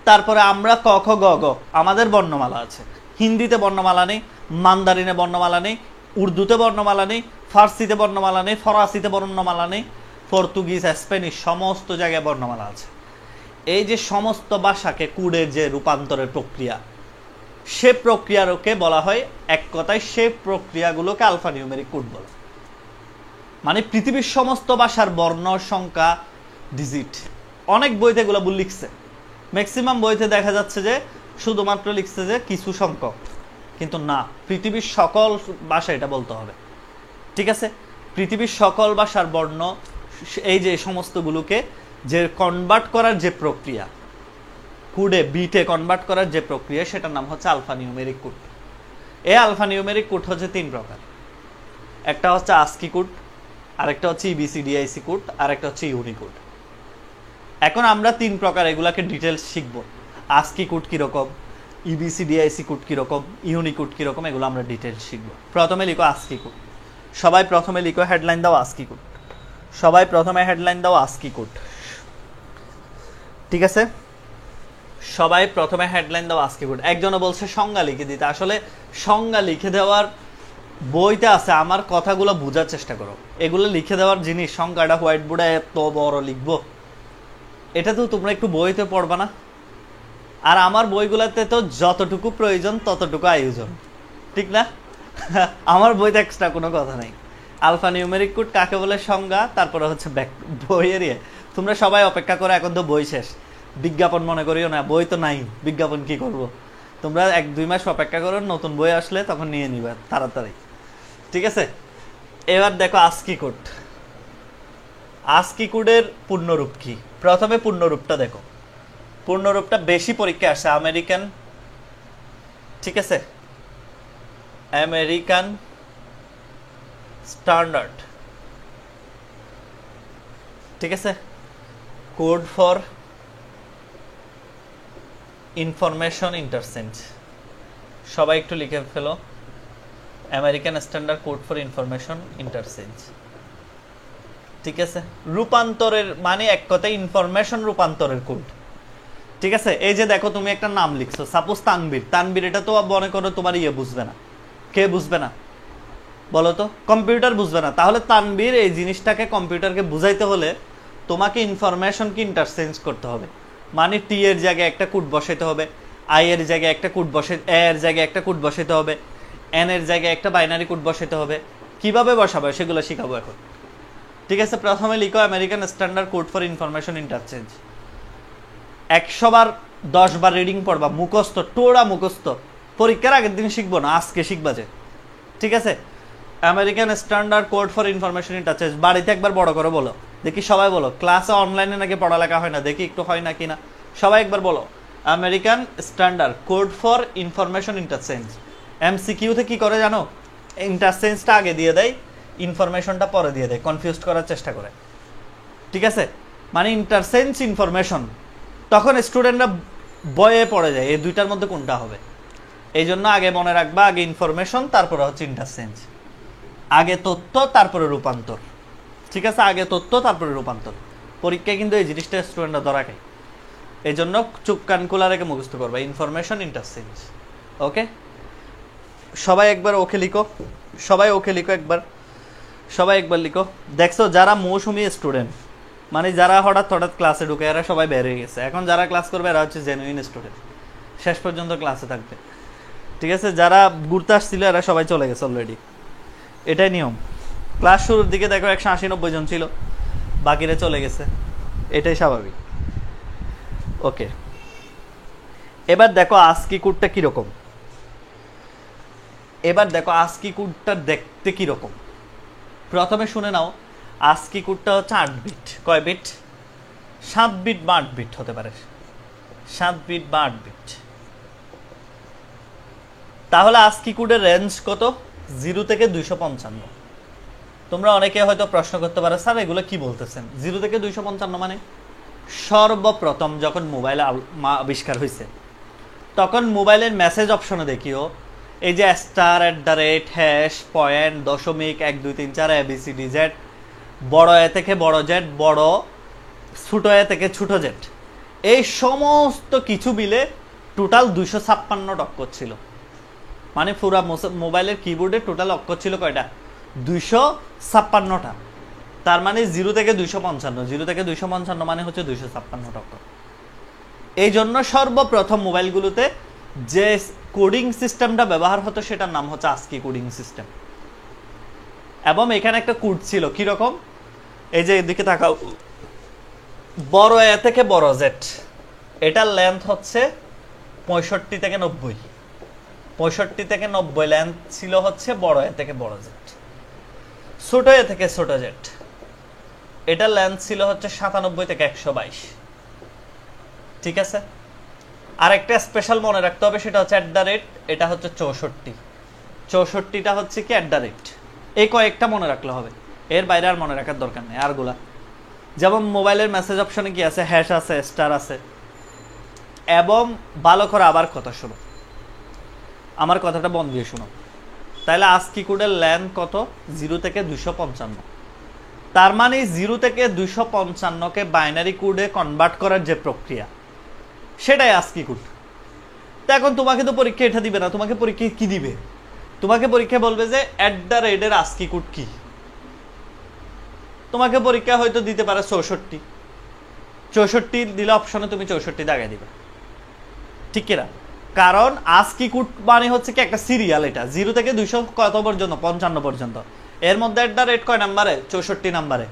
তারপরে আমরা ক খ গ ঘ, আমাদের বর্ণমালা আছে। হিন্দিতে বর্ণমালা নেই, মান্দারিনে বর্ণমালা নেই, উর্দুতে বর্ণমালা নেই, ফার্সিতে বর্ণমালা নেই, ফরাসিতে বর্ণমালা নেই, পর্তুগিজ, স্প্যানিশ সমস্ত জায়গায় বর্ণমালা আছে। এই যে সমস্ত ভাষাকে কোডের যে রূপান্তরের প্রক্রিয়া, সে প্রক্রিয়াকে বলা হয়, এক কথায় সে প্রক্রিয়াগুলোকে আলফা নিউমেরিক কোড বলে। মানে পৃথিবীর সমস্ত ভাষার বর্ণ সংখ্যা ডিজিট। অনেক বইতে এগুলো লিখছে, ম্যাক্সিমাম বইতে দেখা যাচ্ছে যে শুধুমাত্র লিখছে যে কিছু সংখ্যক, কিন্তু না, পৃথিবীর সকল ভাষা এটা বলতে হবে, ঠিক আছে? পৃথিবীর সকল ভাষার বর্ণ, এই যে সমস্তগুলোকে যে কনভার্ট করার যে প্রক্রিয়া, কোডে বিটে কনভার্ট করার যে প্রক্রিয়া, সেটার নাম হচ্ছে আলফা নিউমেরিক কোড। এই আলফা নিউমেরিক কোড হচ্ছে 3 প্রকার। একটা হচ্ছে আস্কি কোড, আরেকটা হচ্ছে ইবিসি ডিআইসি কোড, আরেকটা হচ্ছে ইউনিকোড। এখন আমরা 3 প্রকার এগুলাকে ডিটেলস শিখবো। আস্কি কোড কীরকম, ইবিসিডিআইসি কোড কীরকম, ইউনিকোড কীরকম, এগুলো আমরা ডিটেলস শিখবো। প্রথমে লিখো আস্কি কোড। সবাই প্রথমে লিখো, হেডলাইন দাও আস্কি কোড। সবাই প্রথমে হেডলাইন দাও আস্কি কোড। ঠিক আছে, সবাই প্রথমে হেডলাইন দাও আস্কি কোড। একজনও বলছে সংজ্ঞা লিখে দিতে। আসলে সংজ্ঞা লিখে দেওয়ার বইতে আছে, আমার কথাগুলো বোঝার চেষ্টা করো। এগুলো লিখে দেওয়ার জিনিস, সংজ্ঞাটা হোয়াইট বোর্ডে এত বড় লিখবো, এটা তো তোমরা একটু বইতে পড়বা না? আর আমার বইগুলোতে তো যতটুকু প্রয়োজন ততটুকু আয়োজন, ঠিক না? আমার বইতে এক্সট্রা কোনো কথা নাই। আলফা নিউমেরিক কোড কাকে বলে সংজ্ঞা, তারপরে হচ্ছে বইয়ের ইয়ে। তোমরা সবাই অপেক্ষা করো, এখন তো বই শেষ। বিজ্ঞাপন মনে করিও না, বই তো নাই, বিজ্ঞাপন কি করব? তোমরা 1-2 মাস অপেক্ষা করো, নতুন বই আসলে তখন নিয়ে নিবা তাড়াতাড়ি। ঠিক আছে, এবার দেখো আস্কি কোড। আস্কি কোডের পূর্ণরূপ কি? প্রথমে পূর্ণরূপটা দেখো। পূর্ণরূপটা বেশি পরীক্ষায় আসে। আমেরিকান, ঠিক আছে, আমেরিকান স্ট্যান্ডার্ড, ঠিক আছে, কোড ফর ইনফরমেশন ইন্টারচেঞ্জ। সবাই একটু লিখে ফেলো, American standard code for information interchange. ঠিক আছে, রূপান্তরের মানে এক কথায় ইনফরমেশন রূপান্তরের কোড। ঠিক আছে, এই যে দেখো তুমি একটা নাম লিখছো, সাপোজ তানবীর। তানবীর, এটা তো মনে করো তোমার ইয়ে বুঝবে না। কে বুঝবে না বলো তো? কম্পিউটার বুঝবে না। তাহলে তানবীর এই জিনিসটাকে কম্পিউটারকে বুঝাইতে হলে তোমাকে ইনফরমেশনকে ইন্টারচেঞ্জ করতে হবে। মানে টি এর জায়গায় একটা কোড বসাইতে হবে, আই এর জায়গায় একটা কোড বসে, এ এর জায়গায় একটা কোড বসাইতে হবে, এন এর জায়গায় একটা বাইনারি কোড বসাইতে হবে। কিভাবে বসাবে সেগুলো শিখাবো এখন। ঠিক আছে, প্রথমে লিখো American standard code for information interchange. 100 bar 10 bar reading পড়বা, মুখস্থ, টোড়া মুখস্থ। পরীক্ষার আগের দিন শিখবো না, আজকে শিখবা যে। ঠিক আছে, American standard code for information interchange. বাড়িতে একবার বড় করে বলো দেখি, সবাই বলো। ক্লাসে অনলাইনে নাকি পড়ালেখা হয় না, দেখি একটু হয় না কিনা। সবাই একবার বলো, American standard code for information interchange. এমসিকিউতে কি করে জানো? ইন্টারচেঞ্জটা আগে দিয়ে দেয়, ইনফরমেশনটা পরে দিয়ে দেয়, কনফিউজ করার চেষ্টা করে। ঠিক আছে, মানে ইন্টারচেঞ্জ ইনফরমেশন, তখন স্টুডেন্টরা বয়ে পড়ে যায় এই দুইটার মধ্যে কোনটা হবে। এই জন্য আগে মনে রাখবা, আগে ইনফরমেশন, তারপরে হচ্ছে ইন্টারচেঞ্জ। আগে তথ্য, তারপরে রূপান্তর। ঠিক আছে, আগে তথ্য, তারপরে রূপান্তর। পরীক্ষায় কিন্তু এই জিনিসটা স্টুডেন্টরা ধরা খায়। এই জন্য চুপ কান খোলা রেখে মুখস্থ করবা, ইনফরমেশন ইন্টারচেঞ্জ। ওকে, সবাই একবার ওকে লিখো, সবাই ওকে লিখো একবার, সবাই একবার লিখো। দেখছো, যারা মৌসুমী স্টুডেন্ট, মানে যারা হঠাৎ হঠাৎ ক্লাসে ঢুকে, এরা সবাই বের হয়ে গেছে। এখন যারা ক্লাস করবে এরা হচ্ছে জেনুইন স্টুডেন্ট, শেষ পর্যন্ত ক্লাসে থাকবে। ঠিক আছে, যারা ঘুরতে আসছিল এরা সবাই চলে গেছে অলরেডি। এটাই নিয়ম। ক্লাস শুরুর দিকে দেখো 180-90 জন ছিল, বাকিরা চলে গেছে, এটাই স্বাভাবিক। ওকে, এবার দেখো আস্কি কোডটা কিরকম। এবার দেখো আস্কি কোডটা দেখতে কিরকম। প্রথমে শুনে নাও, আস্কি কোডটা হচ্ছে 8 বিট। কয় বিট? 7 বিট বা 8 বিট হতে পারে, 7 বিট বা 8 বিট। তাহলে আস্কি কোডের রেঞ্জ কত? 0 থেকে 255। তোমরা অনেকে হয়তো প্রশ্ন করতে পারো, স্যার এগুলো কি বলতেছেন? 0 থেকে 255 মানে সর্বপ্রথম যখন মোবাইল আবিষ্কার হয়েছে, তখন মোবাইলের মেসেজ অপশনে দেখিও এই যে *@# পয়েন্ট দশমিক 1 2 3 4 ABCDZ, বড় এ থেকে বড় জেড, বড় ছোট এ থেকে ছোট জেড, এই সমস্ত কিছু মিলে টোটাল 256 অক্ষর ছিল। মানে পুরা মোবাইলের কিবোর্ডে টোটাল অক্ষর ছিল কয়টা? 256টা। তার মানে 0 থেকে 255, 0 থেকে 255 মানে হচ্ছে 256 অক্ষর। এই জন্য সর্বপ্রথম মোবাইলগুলোতে যে কোডিং সিস্টেমটা ব্যবহার হতো সেটার নাম হচ্ছে আস্কি কোডিং সিস্টেম। এবং এখানে একটা কোড ছিল, কিরকম? এই যে এদিকে তাকাও, বড় এ থেকে বড় জেড, এটার লেন্থ হচ্ছে 65 থেকে 90। 65 থেকে 90 লেন্থ ছিল হচ্ছে বড় এ থেকে বড় জেড। ছোট এ থেকে ছোট জেড, এটার লেন্থ ছিল হচ্ছে 97 থেকে 122। ঠিক আছে, আর একটা স্পেশাল মনে রাখতে হবে, সেটা হচ্ছে @, এটা হচ্ছে 64। 64টা হচ্ছে কি @। এই কয়েকটা মনে রাখলে হবে, এর বাইরে আর মনে রাখার দরকার নেই। আরগুলা যেমন মোবাইলের মেসেজ অপশনে কি আছে, হ্যাশ আছে, স্টার আছে। এবং ভালো করে আবার কথা শোনো, আমার কথাটা মন দিয়ে শোনো। তাহলে আস্কি কোডের লেন্থ কত? 0 থেকে 255। তার মানে 0 থেকে 255কে বাইনারি কোডে কনভার্ট করার যে প্রক্রিয়া, সেটাই আস্কি কোড। তো এখন তোমাকে তো পরীক্ষা এটা দিবে না, তোমাকে পরীক্ষা কি দিবে? তোমাকে পরীক্ষা বলবে যে @ আস্কি কোড কি। তোমাকে পরীক্ষা হয়তো দিতে পারে 64 দিলে অপশনে তুমি 64 দাগাই দিবে, ঠিক কিনা? কারণ আস্কি কোড মানে হচ্ছে কি একটা সিরিয়াল, এটা 0 থেকে 200 কত পর্যন্ত, 55 পর্যন্ত। এর মধ্যে @ কয় নাম্বারে? 64 নাম্বারে।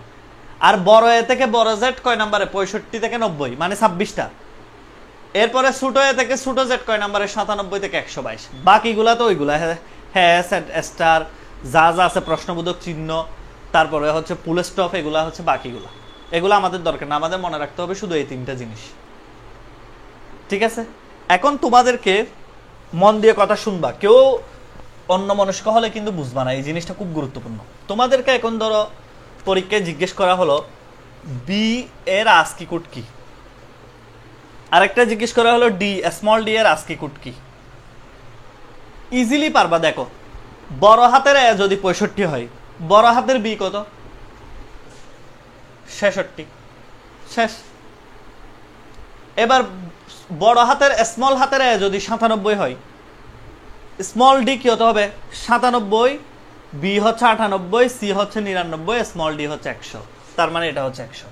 আর বড় এ থেকে বড় জেড কয় নাম্বারে? 65 থেকে 90, মানে 26টা। এরপরে ছোট এ থেকে ছোট জেড কয় নাম্বারে? 97 থেকে 122। বাকিগুলা তো ওইগুলা, হ্যাঁ স্টার যা যা আছে, প্রশ্নবোধক চিহ্ন, তারপরে হচ্ছে ফুল স্টপ, এগুলা হচ্ছে বাকিগুলা। এগুলো আমাদের দরকার না, আমাদের মনে রাখতে হবে শুধু এই 3টা জিনিস, ঠিক আছে? এখন তোমাদেরকে মন দিয়ে কথা শুনবা, কেউ অন্য মনস্ক হলে কিন্তু বুঝবা না, এই জিনিসটা খুব গুরুত্বপূর্ণ। তোমাদেরকে এখন ধরো পরীক্ষায় জিজ্ঞেস করা হলো বি এর আস্কি কোড কি, আরেকটা জিজ্ঞেস করা হলো স্মল ডি এর আস্কি কোড কি। ইজিলি পারবা। দেখো, বড় হাতের এ যদি 65 হয়, বড় হাতের বি কত? 66। শেষ। এবার বড় হাতের স্মল হাতের এ যদি 97 হয়, স্মল ডি কি হতে হবে? 97, বি হচ্ছে 98, সি হচ্ছে 99, স্মল ডি হচ্ছে 100। তার মানে এটা হচ্ছে 100।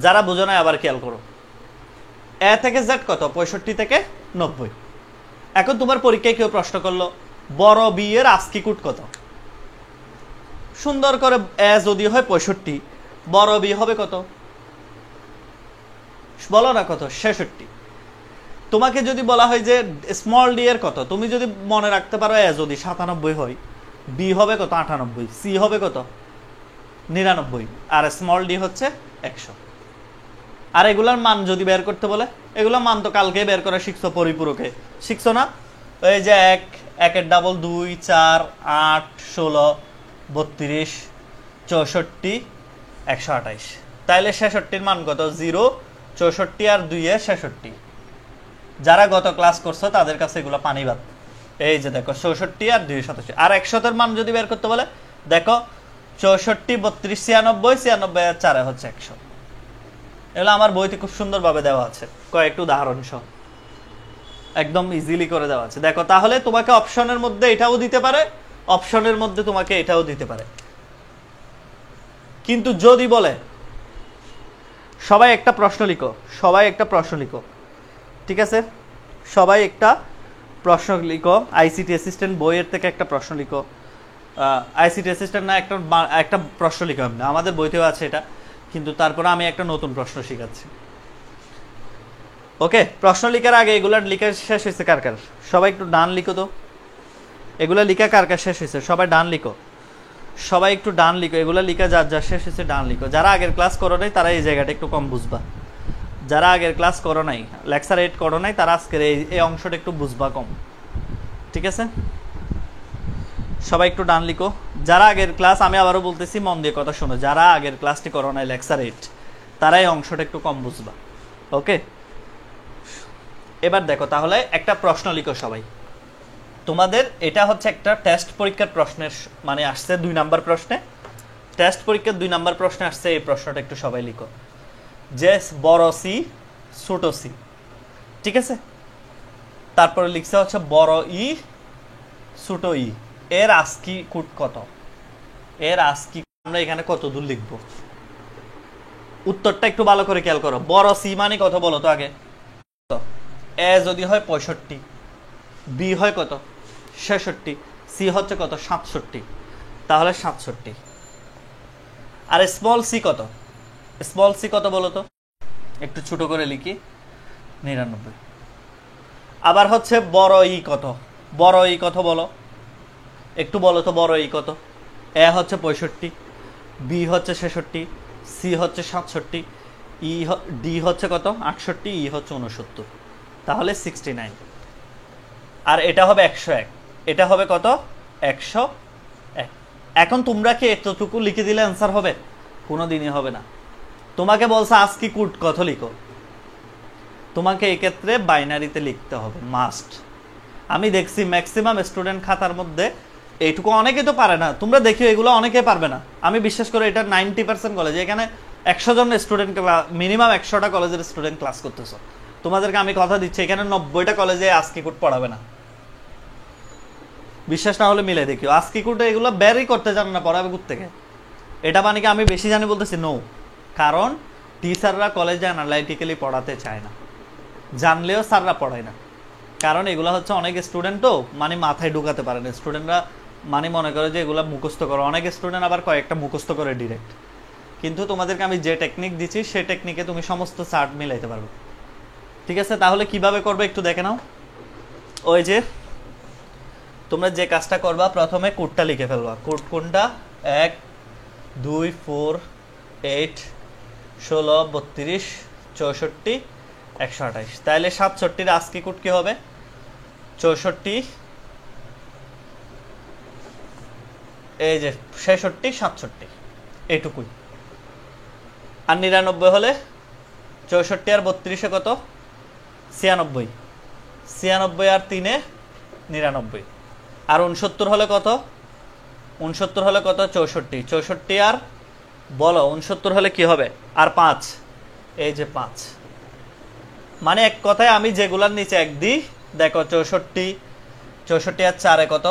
যারা বুঝো না আবার খেয়াল করো। এ থেকে জেড কত? 65 থেকে 90। এখন তোমার পরীক্ষায় কেউ প্রশ্ন করলো বড় বি এর আস্কি কোড কত? সুন্দর করে, এ যদি হয় 65, বড় বি হবে কত? বলো না কত? 66। তোমাকে যদি বলা হয় যে স্মল ডি এর কত, তুমি যদি মনে রাখতে পারো এ যদি 97 হয়, বি হবে কত? 98, সি হবে কত? 99, আর স্মল ডি হচ্ছে 100। আর এগুলার মান যদি বের করতে বলে, এগুলোর মান তো কালকে বের করা শিখছো, পরিপূরকে শিখছো না? ওই যে 1 ডাবল 2 4 8 16 32 64 128। তাইলে 66-র মান কত? 0, 64 আর 2 এ 66। যারা গত ক্লাস করছো তাদের কাছে এগুলো পানি ভাত। এই যে দেখো 64 আর 2 87। আর 100-এর মান যদি বের করতে বলে, দেখো 64 32 96 96 আর 4 হচ্ছে 100। এগুলো আমার বইতে খুব সুন্দরভাবে দেওয়া আছে, কয়েকটা উদাহরণ সহ একদম ইজিলি করে দেওয়া আছে। দেখো, তাহলে তোমাকে অপশনের মধ্যে এটাও দিতে পারে, অপশনের মধ্যে তোমাকে এটাও দিতে পারে। কিন্তু যদি বলে সবাই একটা প্রশ্ন লিখো, সবাই একটা প্রশ্ন লিখো, ঠিক আছে? সবাই একটা প্রশ্ন লিখো, আইসিটি অ্যাসিস্ট্যান্ট বইয়ের থেকে একটা প্রশ্ন লিখো। আইসিটি অ্যাসিস্ট্যান্ট না, একটা প্রশ্ন লিখো। আমাদের বইতেও আছে এটা, কিন্তু তারপরে আমি একটা নতুন প্রশ্ন শিখাচ্ছি। ওকে, প্রশ্ন লিখার আগে এগুলার লিখা শেষ হয়েছে কার কার? সবাই একটু ডান লিখো তো। এগুলা লিখা কার কার শেষ হয়েছে? সবাই ডান লিখো, সবাই একটু ডান লিখো। এগুলা লিখা যার যা শেষ হয়েছে ডান লিখো। যারা আগের ক্লাস করো নাই তারা এই জায়গাটা একটু কম বুঝবা। যারা আগের ক্লাস করো নাই, লেকচার 8 করো নাই, তারা আজকের এই অংশটা একটু বুঝবা কম, ঠিক আছে? সবাই একটু ডান লিখো। যারা আগের ক্লাস, আমি আবারও বলতেছি, মন দিয়ে কথা শোনো, যারা আগের ক্লাসটি করো নাই লেকচার 8, তারা এই অংশটা একটু কম বুঝবা। ওকে, এবার দেখো, তাহলে একটা প্রশ্ন লিখো সবাই। তোমাদের এটা হচ্ছে একটা টেস্ট পরীক্ষার প্রশ্নের মানে আসছে 2 নাম্বার প্রশ্নে, টেস্ট পরীক্ষার 2 নাম্বার প্রশ্নে আসছে এই প্রশ্নটা, একটু সবাই লিখো যে বড় সি ছোট সি, ঠিক আছে? তারপরে লিখছে হচ্ছে বড় ই ছোট ই এর আস্কি কোড কত? এর আস্কি আমরা এখানে কত দূর লিখব? উত্তরটা একটু ভালো করে খেয়াল করো। বড় সি মানে কত বলো তো আগে? এ যদি হয় 65, বি হয় কত? 66, সি হচ্ছে কত? 67, তাহলে 67। আর স্মল সি কত? স্মল সি কত বলো তো? একটু ছোট করে লিখি, 99। আবার হচ্ছে বড় ই কত? বড় ই কত বলো? একটু বলো তো, বড় ই কত? এ হচ্ছে 65, বি হচ্ছে 66, সি হচ্ছে 67, ডি হচ্ছে কত? 68, ই হচ্ছে 69, তাহলে 69। আর এটা হবে 101, এটা হবে কত? 101। এখন তোমরা কি এতটুকু লিখে দিলে অ্যান্সার হবে? কোনো দিনই হবে না। তোমাকে বলছে আজকি কোড কত লিখো, তোমাকে এই ক্ষেত্রে বাইনারিতে লিখতে হবে মাস্ট। আমি দেখছি ম্যাক্সিমাম স্টুডেন্ট খাতার মধ্যে এইটুকু অনেকে তো পারে না, তোমরা দেখিও এগুলো অনেকে পারবে না। আমি বিশ্বাস করি এটা 90% কলেজে, এখানে 100 জন স্টুডেন্ট, মিনিমাম 100টা কলেজের স্টুডেন্ট ক্লাস করতেছো, তোমাদেরকে আমি কথা দিচ্ছি এখানে 90টা কলেজে আজকি কোড পড়াবে না। বিশ্বাস না হলে মিলে দেখিও, আজকি কোড এগুলো বেরই করতে জানো না, পড়াবে কোথা থেকে? এটা মানে কি আমি বেশি জানি বলতেছি? নো, কারণ টিচাররা কলেজে অ্যানালাইটিক্যালি পড়াতে চায় না, জানলেও স্যাররা পড়ায় না। কারণ এগুলো হচ্ছে অনেক স্টুডেন্টও মানে মাথায় ঢুকাতে পারে না, স্টুডেন্টরা মানে মনে করে যে এগুলো মুখস্থ করো, অনেক স্টুডেন্ট আবার কয়েকটা মুখস্থ করে ডিরেক্ট। কিন্তু তোমাদেরকে আমি যে টেকনিক দিচ্ছি সেই টেকনিকে তুমি সমস্ত চার্ট মিলাইতে পারবে। ঠিক আছে, তাহলে কিভাবে করবে একটু দেখে নাও। ওই যে তোমরা যে কাজটা করবা, প্রথমে কোডটা লিখে ফেলবা। কোড কোনটা? 1 2 4 8 16 32 64 128। তাহলে 67-র আজকে কোড কি হবে? 64, এই যে 66 67, এইটুকুই। আর 99 হলে 64 আর 32-এ কত? 96, 96 আর 3-এ 99। আর 69 হলে কত? 69 হলে কত? 64, 64 আর বলো 69 হলে কি হবে? আর 5, এই যে 5। মানে এক কথায় আমি যেগুলার নিচে এক দিই, দেখো 64, 64 আর 4-এ কত?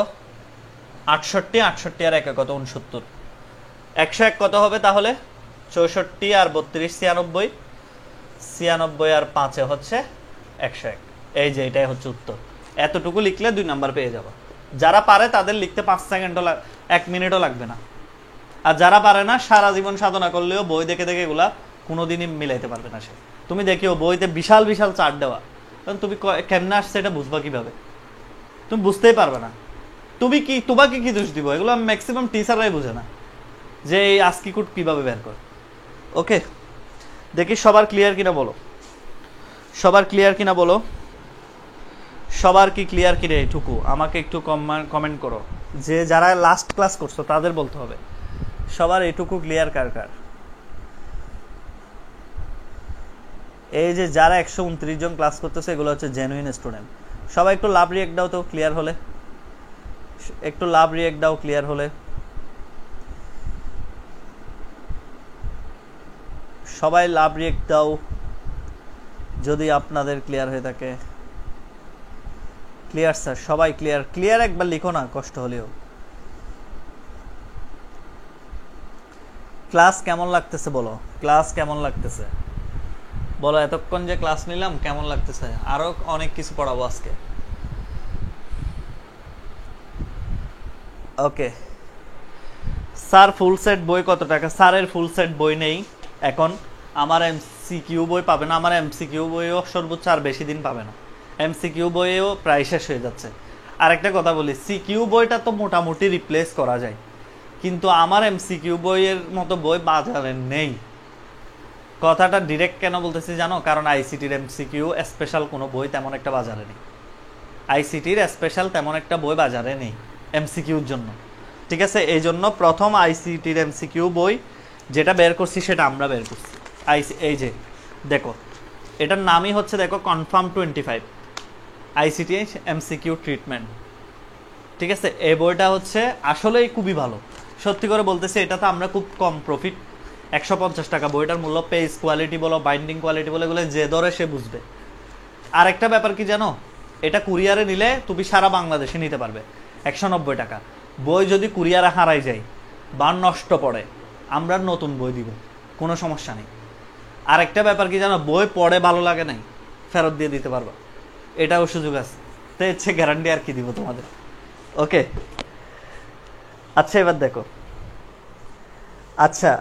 68, 68 আর 1-এ কত? 69। 101 কত হবে তাহলে? 64 আর 32 96, 96 আর 5-এ হচ্ছে 101। এই যে এটাই হচ্ছে উত্তর। এতটুকু লিখলে 2 নাম্বার পেয়ে যাবে। যারা পারে তাদের লিখতে 5 সেকেন্ডও 1 মিনিটও লাগবে না। আর যারা পারে না, সারা জীবন সাধনা করলেও বই দেখে দেখে এগুলা কোনোদিনই মিলাইতে পারবে না সে। তুমি দেখিও বইতে বিশাল বিশাল চার্ট দেওয়া, কারণ তুমি কেমনে আসছে এটা বুঝবা কিভাবে? তুমি বুঝতেই পারবে না। তোমাকে কি দোষ দিব? এগুলো ম্যাক্সিমাম টিচাররাই বুঝে না যে এই আজকি কোড কিভাবে বের করে। ওকে, দেখি সবার ক্লিয়ার কিনা বলো, সবার ক্লিয়ার কিনা বলো, সবার কি ক্লিয়ার কিনা এইটুকু আমাকে একটু কমেন্ট করো। যে যারা লাস্ট ক্লাস করছো তাদের বলতে হবে সবার এইটুকু ক্লিয়ার কার কার। এই যে যারা 129 জন ক্লাস করতেছে এগুলো হচ্ছে জেনুইন স্টুডেন্ট। সবাই একটু লাভ রিয়েক্ট দাও তো ক্লিয়ার হলে, একটু লাভ রিয়েক্ট দাও ক্লিয়ার হলে। সবাই লাভ রিয়েক্ট দাও যদি আপনাদের ক্লিয়ার হয়ে থাকে। ক্লিয়ার স্যার, সবাই ক্লিয়ার। ক্লিয়ার একবার লিখো না কষ্ট হলেও। ক্লাস কেমন লাগতেছে বলো, ক্লাস কেমন লাগতেছে বলো। এতক্ষণ যে ক্লাস নিলাম কেমন লাগতেছে? আরো অনেক কিছু পড়াবো আজকে। ওকে স্যার, ফুল সেট বই কত টাকা? স্যারের ফুল সেট বই নেই এখন। আমার এমসিকিউ বই পাবে না, আমার এমসিকিউ বইও সর্বোচ্চ আর বেশি দিন পাবে না। এমসিকিউ বইও প্রায় শেষ হয়ে যাচ্ছে। আরেকটা কথা বলি, সিকিউ বইটা তো মোটামুটি রিপ্লেস করা যায়, কিন্তু আমার এমসিকিউ বইয়ের মতো বই বাজারে নেই। কথাটা ডিরেক্ট কেন বলতেছি জানো? কারণ আইসিটির এমসিকিউ স্পেশাল কোনো বই তেমন একটা বাজারে নেই। আইসিটির স্পেশাল তেমন একটা বই বাজারে নেই এমসিকিউর জন্য। ঠিক আছে, এই জন্য প্রথম আইসিটির এমসিকিউ বই যেটা বের করছি সেটা আমরা বের করছি। এই যে দেখো, এটার নামই হচ্ছে দেখো কনফার্ম 25 আইসিটি এমসিকিউ ট্রিটমেন্ট। ঠিক আছে, এই বইটা হচ্ছে আসলেই খুবই ভালো, সত্যি করে বলতেছি। এটা তো আমরা খুব কম প্রফিট, 150 টাকা বইটার মূল্য। পেজ কোয়ালিটি বলো, বাইন্ডিং কোয়ালিটি বলো, এগুলো যে ধরে সে বুঝবে। আর একটা ব্যাপার কি জানো, এটা কুরিয়ারে নিলে তুমি সারা বাংলাদেশে নিতে পারবে 190 টাকা। বই যদি কুরিয়ারে হারাই যায় বা নষ্ট পড়ে, আমরা নতুন বই দিব, কোনো সমস্যা নেই। আর একটা ব্যাপার কি জানো, বই পড়ে ভালো লাগে নাই ফেরত দিয়ে দিতে পারবা, এটাও সুযোগ আছে। তো হচ্ছে গ্যারান্টি আর কি দিব তোমাদের। ওকে আচ্ছা, এবার দেখো। আচ্ছা,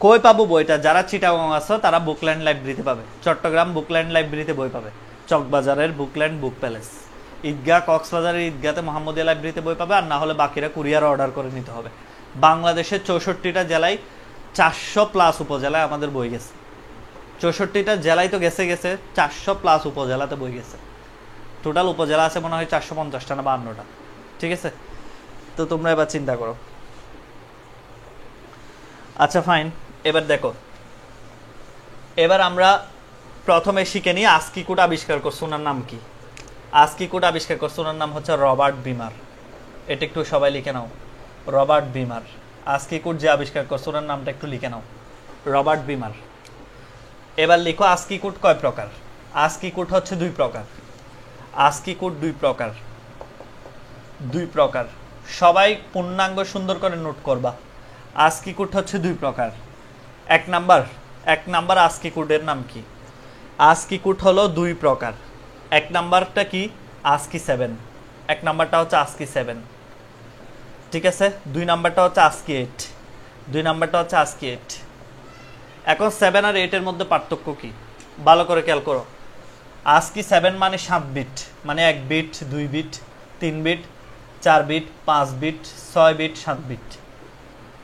কই পাবো বইটা? যারা চিটাগং আছো তারা বুকল্যান্ড লাইব্রেরিতে পাবে, চট্টগ্রাম বুকল্যান্ড লাইব্রেরিতে বই পাবে, চকবাজারের বুকল্যান্ড বুক প্যালেস, ঈদগাহ কক্সবাজারের ঈদগাহতে মোহাম্মদিয়া লাইব্রেরিতে বই পাবে। আর না হলে বাকিরা কুরিয়ার অর্ডার করে নিতে হবে। বাংলাদেশের 64টা জেলায় 400+ উপজেলায় আমাদের বই গেছে। 64টা জেলায় তো গেছে 400+ উপজেলাতে বই গেছে। টোটাল উপজেলা আছে মনে হয় 450টা না 52টা। ঠিক আছে, তো তোমরা এবার চিন্তা করো। আচ্ছা ফাইন, এবার দেখো এবার আমরা প্রথমে শিখে নিই আস্কি কোড আবিষ্কার করছে ওনার নাম কি। আস্কি কোড আবিষ্কার করছে ওনার নাম হচ্ছে রবার্ট বিমার। এটা একটু সবাই লিখে নাও, রবার্ট বিমার। আস্কি কোড যে আবিষ্কার করছে ওনার নামটা একটু লিখে নাও, রবার্ট বিমার। এবার লিখো আস্কি কোড কয় প্রকার। আস্কি কোড হচ্ছে দুই প্রকার। আস্কি কোড দুই প্রকার। সবাই পূর্ণাঙ্গ সুন্দর করে নোট করবা। আস্কি কোড হচ্ছে দুই প্রকার। এক নাম্বার আস্কি কোডের নাম কি? আস্কি কোড হলো দুই প্রকার। এক নাম্বারটা কি? আস্কি 7। এক নাম্বারটা হচ্ছে আস্কি 7, ঠিক আছে। দুই নাম্বারটা হচ্ছে আস্কি 8। দুই নাম্বারটা হচ্ছে আস্কি 8। এখন 7 আর 8 এর মধ্যে পার্থক্য কি ভালো করে খেয়াল করো। আস্কি 7 মানে 7 বিট, মানে 1 bit, 2 bit, 3 bit, 4 bit, 5 bit, 6 bit, 7 bit,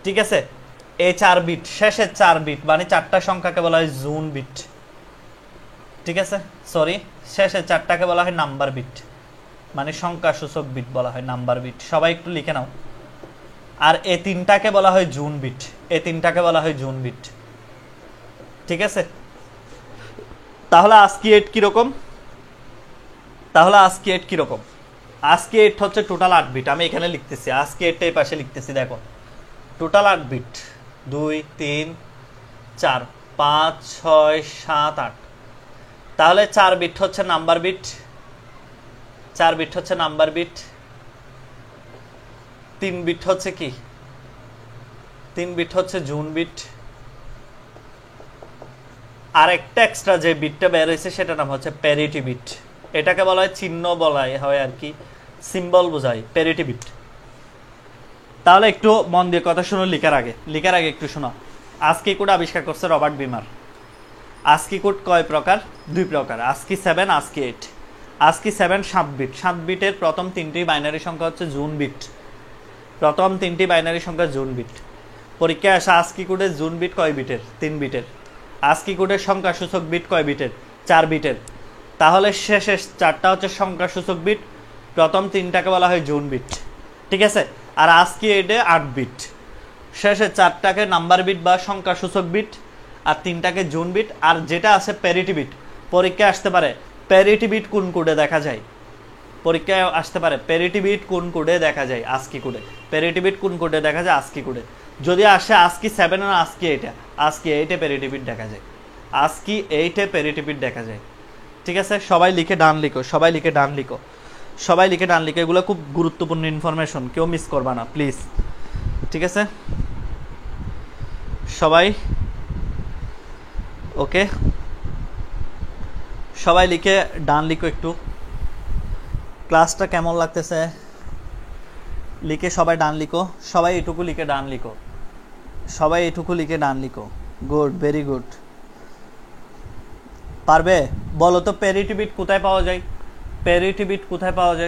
ঠিক আছে। এই 4 বিট, শেষের 4 বিট মানে 4টা সংখ্যাকে বলা হয় জুন বিট, ঠিক আছে। সরি, শেষের 4টাকে বলা হয় নাম্বার বিট, মানে সংখ্যা সূচক বিট বলা হয়, নাম্বার বিট। সবাই একটু লিখে নাও। আর এই 3টাকে বলা হয় জুন বিট, এই 3টাকে বলা হয় জুন বিট, ঠিক আছে। তাহলে আস্কি 8 কিরকম? আস্কি 8 হচ্ছে টোটাল 8 বিট। আমি এখানে লিখতেছি আস্কি 8 এই পাশে লিখতেছি, দেখো টোটাল 8 বিট। 2 3 4 5 6 7 8। তাহলে 4 বিট হচ্ছে নাম্বার বিট, 4 বিট হচ্ছে নাম্বার বিট। 3 বিট হচ্ছে কি? 3 বিট হচ্ছে জুন বিট। আর একটা এক্সট্রা যে বিটটা বের হয়েছে সেটার নাম হচ্ছে প্যারিটি বিট। এটাকে বলা হয় চিহ্ন বলা হয় আর কি, সিম্বল বোঝায়, প্যারিটি বিট। তাহলে একটু মন দিয়ে কথা শুনো, লিখার আগে একটু শোনো। আস্কি কোড আবিষ্কার করছে রবার্ট বিমার। আস্কি কোড কয় প্রকার? দুই প্রকার, আস্কি 7, আস্কি 8। ASCII 7 7 bit. 7 বিটের প্রথম 3টি বাইনারি সংখ্যা হচ্ছে জুন বিট। প্রথম 3টি বাইনারি সংখ্যা জুন বিট। পরীক্ষায় আসা আস্কি কোডের জুন বিট কয় বিটের? 3 বিটের। আস্কি কোডের সংখ্যা সূচক বিট কয় বিটের? 4 বিটের। তাহলে শেষের 4টা হচ্ছে সংখ্যা সূচক বিট, প্রথম 3টাকে বলা হয় জুন বিট, ঠিক আছে। আর আস্কি 8-এ 8 বিট, শেষের 4টাকে নাম্বার বিট বা সংখ্যা সূচক বিট, আর 3টাকে জুন বিট। আর যেটা আছে প্যারিটি বিট, পরীক্ষায় আসতে পারে প্যারিটি বিট কোন কোডে দেখা যায়? পরীক্ষায় আসতে পারে প্যারিটি বিট কোন কোডে দেখা যায়? আস্কি কোডে। প্যারিটি বিট কোন কোডে দেখা যায়? আস্কি কোডে। যদি আসে আস্কি 7 আর আস্কি 8-এ, আস্কি 8-এ প্যারিটি বিট দেখা যায়, আস্কি 8-এ প্যারিটি বিট দেখা যায়, ঠিক আছে। সবাই লিখে ডান লিখো, এগুলো খুব গুরুত্বপূর্ণ ইনফরমেশন, কেউ মিস করবা না প্লিজ, ঠিক আছে। সবাই ওকে, সবাই লিখে ডান লিখো। একটু ক্লাসটা কেমন লাগতেছে লিখে সবাই ডান লিখো। সবাই এটুকু লিখে ডান লিখো। Good, very good. পারবে? বলো তো প্যারিটি বিট কোথায় পাওয়া যায়?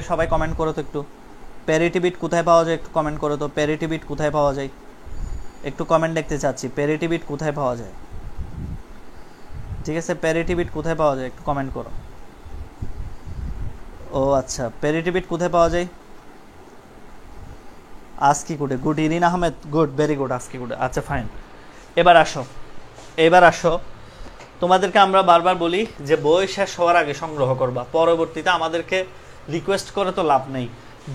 সবাই কমেন্ট করো তো একটু। প্যারিটি বিট কোথায় পাওয়া যায় একটু কমেন্ট করো তো। প্যারিটি বিট কোথায় পাওয়া যায় একটু কমেন্ট দেখতে চাচ্ছি। প্যারিটি বিট কোথায় পাওয়া যায়? ঠিক আছে, প্যারিটি বিট কোথায় পাওয়া যায় একটু কমেন্ট করো। ও আচ্ছা, প্যারিটি বিট কোথায় পাওয়া যায়? আস্কি কোডে। Good, Irin Ahmed, good, very good, ASCII কোডে। আচ্ছা ফাইন। এবার আসো, তোমাদেরকে আমরা বারবার বলি যে বই শেষ হওয়ার আগে সংগ্রহ করবা, পরবর্তীতে আমাদেরকে রিকোয়েস্ট করে তো লাভ নেই।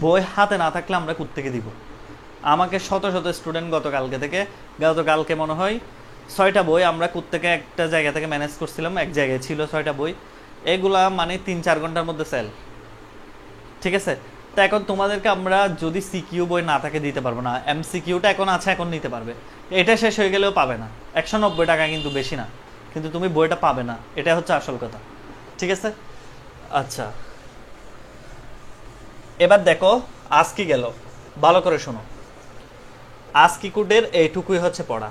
বই হাতে না থাকলে আমরা কোত্থেকে দিব? আমাকে শত স্টুডেন্ট গতকালকে মনে হয় 6টা বই আমরা কোত্থেকে একটা জায়গা থেকে ম্যানেজ করছিলাম, এক জায়গায় ছিল 6টা বই। এগুলা মানে 3-4 ঘন্টার মধ্যে সেল, ঠিক আছে। তো এখন তোমাদেরকে আমরা যদি সিকিউ বই না থাকে দিতে পারবো না, এমসিকিউটা এখন আছে, এখন নিতে পারবে। এটা শেষ হয়ে গেলেও পাবে না। 190 টাকা কিন্তু বেশি না, কিন্তু তুমি বইটা পাবে না, এটা হচ্ছে আসল কথা, ঠিক আছে। আচ্ছা, এবার দেখো আস্কি গেল, ভালো করে শোনো। আস্কি কোডের এইটুকুই হচ্ছে পড়া।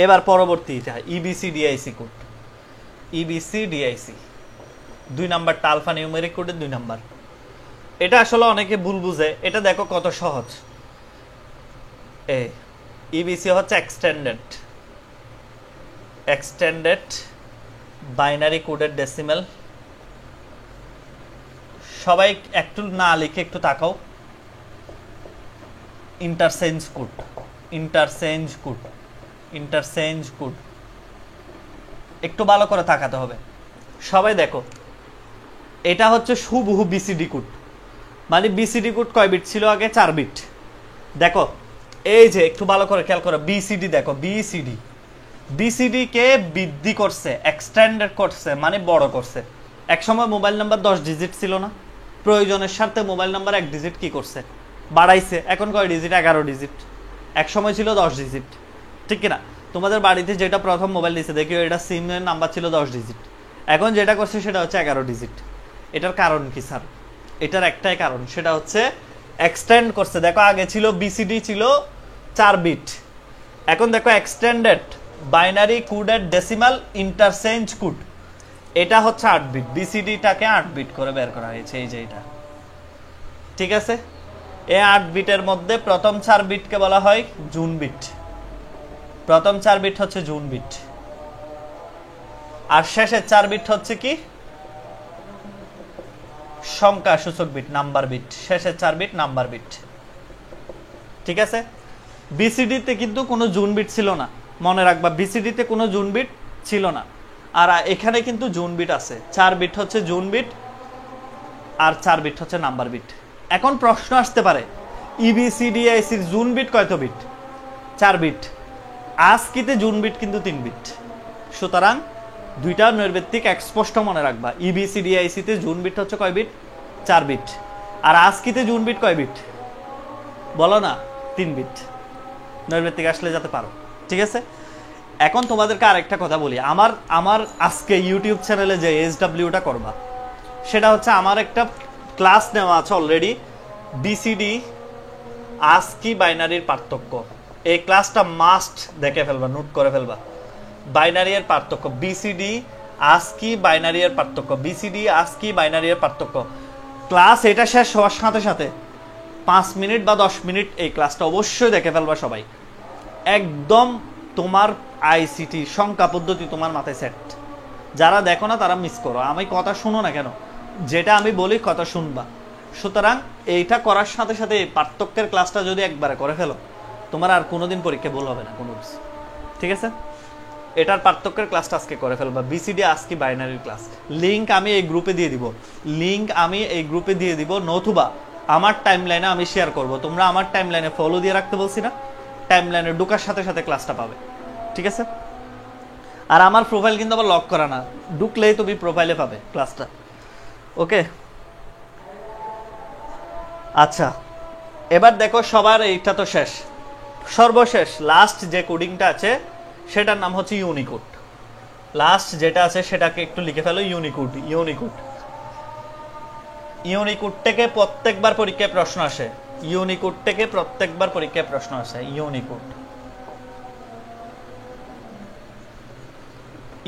এবার পরবর্তী EBC DIC code. EBC DIC 2 নাম্বারটা আলফা নিউমেরিক কোডের 2 নাম্বার। এটা আসলে অনেকে ভুল বুঝে, এটা দেখো কত সহজ। ইবিসি হচ্ছে এক্সটেন্ডেড বাইনারি কোডের ডেসিমেল। সবাই একটু না লিখে একটু তাকাও। ইন্টারচেঞ্জ কোড একটু ভালো করে তাকাতে হবে। সবাই দেখো, এটা হচ্ছে হুবহু বিসিডি কোড। মানে বিসিডি কোড কয় বিট ছিল আগে? 4 বিট। দেখো এই যে একটু ভালো করে খেয়াল করো, বিসিডি দেখো, বিসিডি কে বৃদ্ধি করছে, এক্সটেন্ডেড করছে, মানে বড় করছে। এক সময় মোবাইল নাম্বার 10 ডিজিট ছিল না, প্রয়োজনের স্বার্থে মোবাইল নাম্বার 1 ডিজিট কি করছে, বাড়াইছে। এখন কয় ডিজিট? 11 ডিজিট। এক সময় ছিল 10 ডিজিট, ঠিক কিনা? তোমাদের বাড়িতে যেটা প্রথম মোবাইল দিয়েছে দেখিও, এটা সিমের নাম্বার ছিল 10 ডিজিট, এখন যেটা করছে সেটা হচ্ছে 11 ডিজিট। এটার কারণ কি স্যার? এটার একটাই কারণ, সেটা হচ্ছে এক্সটেন্ড করছে। দেখো আগে ছিল বিসিডি ছিল 4 বিট, এখন দেখো extended binary coded decimal interchange code, এটা হচ্ছে 8 বিট। বিসিডিটাকে 8 বিট করে বের করা হয়েছে, এই যে এটা, ঠিক আছে? এই 8 বিটের মধ্যে প্রথম 4 বিটকে বলা হয় জুন বিট, প্রথম 4 বিট হচ্ছে জুন বিট, আর শেষের 4 বিট হচ্ছে কি? সংখ্যা সূচক বিট, নাম্বার বিট। শেষের 4 বিট নাম্বার বিট, ঠিক আছে? বিসিডিতে কিন্তু কোনো জুন বিট ছিল না, মনে রাখবা, বিসিডিতে কোনো জুন বিট ছিল না। আর এখানে কিন্তু জুন বিট আছে, 4 বিট হচ্ছে জুন বিট আর 4 বিট হচ্ছে নাম্বার বিট। এখন প্রশ্ন আসতে পারে, ইবিসিডিআইসির জুন বিট কত বিট? 4 বিট। আজকিতে জুন বিট কিন্তু 3 বিট। সুতরাং দুইটা নৈর্ব্যক্তিক স্পষ্ট মনে রাখবা, ইবিসিডিআইসিতে জুন বিট হচ্ছে কয় বিট? 4 বিট। আর আজকিতে জুন বিট কয় বিট বলো না? 3 বিট। নৈর্ব্যক্তিক আসলে যেতে পারো, ঠিক আছে? এখন তোমাদেরকে আরেকটা কথা বলি, আমার আজকে ইউটিউব চ্যানেলে যে এসডব্লিউটা করবা, সেটা হচ্ছে আমার একটা ক্লাস নেওয়া আছে অলরেডি, বিসিডি আস্কি বাইনারির পার্থক্য। এই ক্লাসটা মাস্ট দেখে ফেলবা, নোট করে ফেলবা। বাইনারি এর পার্থক্য, বিসিডি আস্কি বাইনারি এর পার্থক্য, বিসিডি আস্কি বাইনারি এর পার্থক্য। ক্লাস এটা শেষ হওয়ার সাথে সাথে 5 মিনিট বা 10 মিনিট এই ক্লাসটা অবশ্যই দেখে ফেলবা সবাই। একদম তোমার আইসিটি সংখ্যা পদ্ধতি তোমার মাথায় সেট। যারা দেখো না তারা মিস করো, আমি কথা শুনো না কেন, যেটা আমি বলি কথা শুনবা। সুতরাং এইটা করার সাথে সাথে এই পার্থক্যের ক্লাসটা যদি একবারে করে ফেলো, তোমার আর কোনোদিন পরীক্ষা ভুল হবে না কোনো কিছু, ঠিক আছে? এটার পার্থক্যের ক্লাসটা আজকে করে ফেলবা, বিসিডি আজকে বাইনারির ক্লাস। লিঙ্ক আমি এই গ্রুপে দিয়ে দিব, নতুবা আমার টাইমলাইনে আমি শেয়ার করব। তোমরা আমার টাইমলাইনে ফলো দিয়ে রাখতে বলছি না, টাইমলাইনে ঢোকার সাথে সাথে ক্লাসটা পাবে, ঠিক আছে? আর আমার প্রোফাইল কিন্তু আবার লক করা না, ঢুকলেই তুমি প্রোফাইলে পাবে ক্লাসটা, ওকে? আচ্ছা, এবার দেখো সবার এইটা তো শেষ, সর্বশেষ লাস্ট যে কোডিংটা আছে সেটার নাম হচ্ছে ইউনিকোড। লাস্ট যেটা আছে সেটাকে একটু লিখে ফেলো, ইউনিকোড থেকে প্রত্যেকবার পরীক্ষায় প্রশ্ন আসে,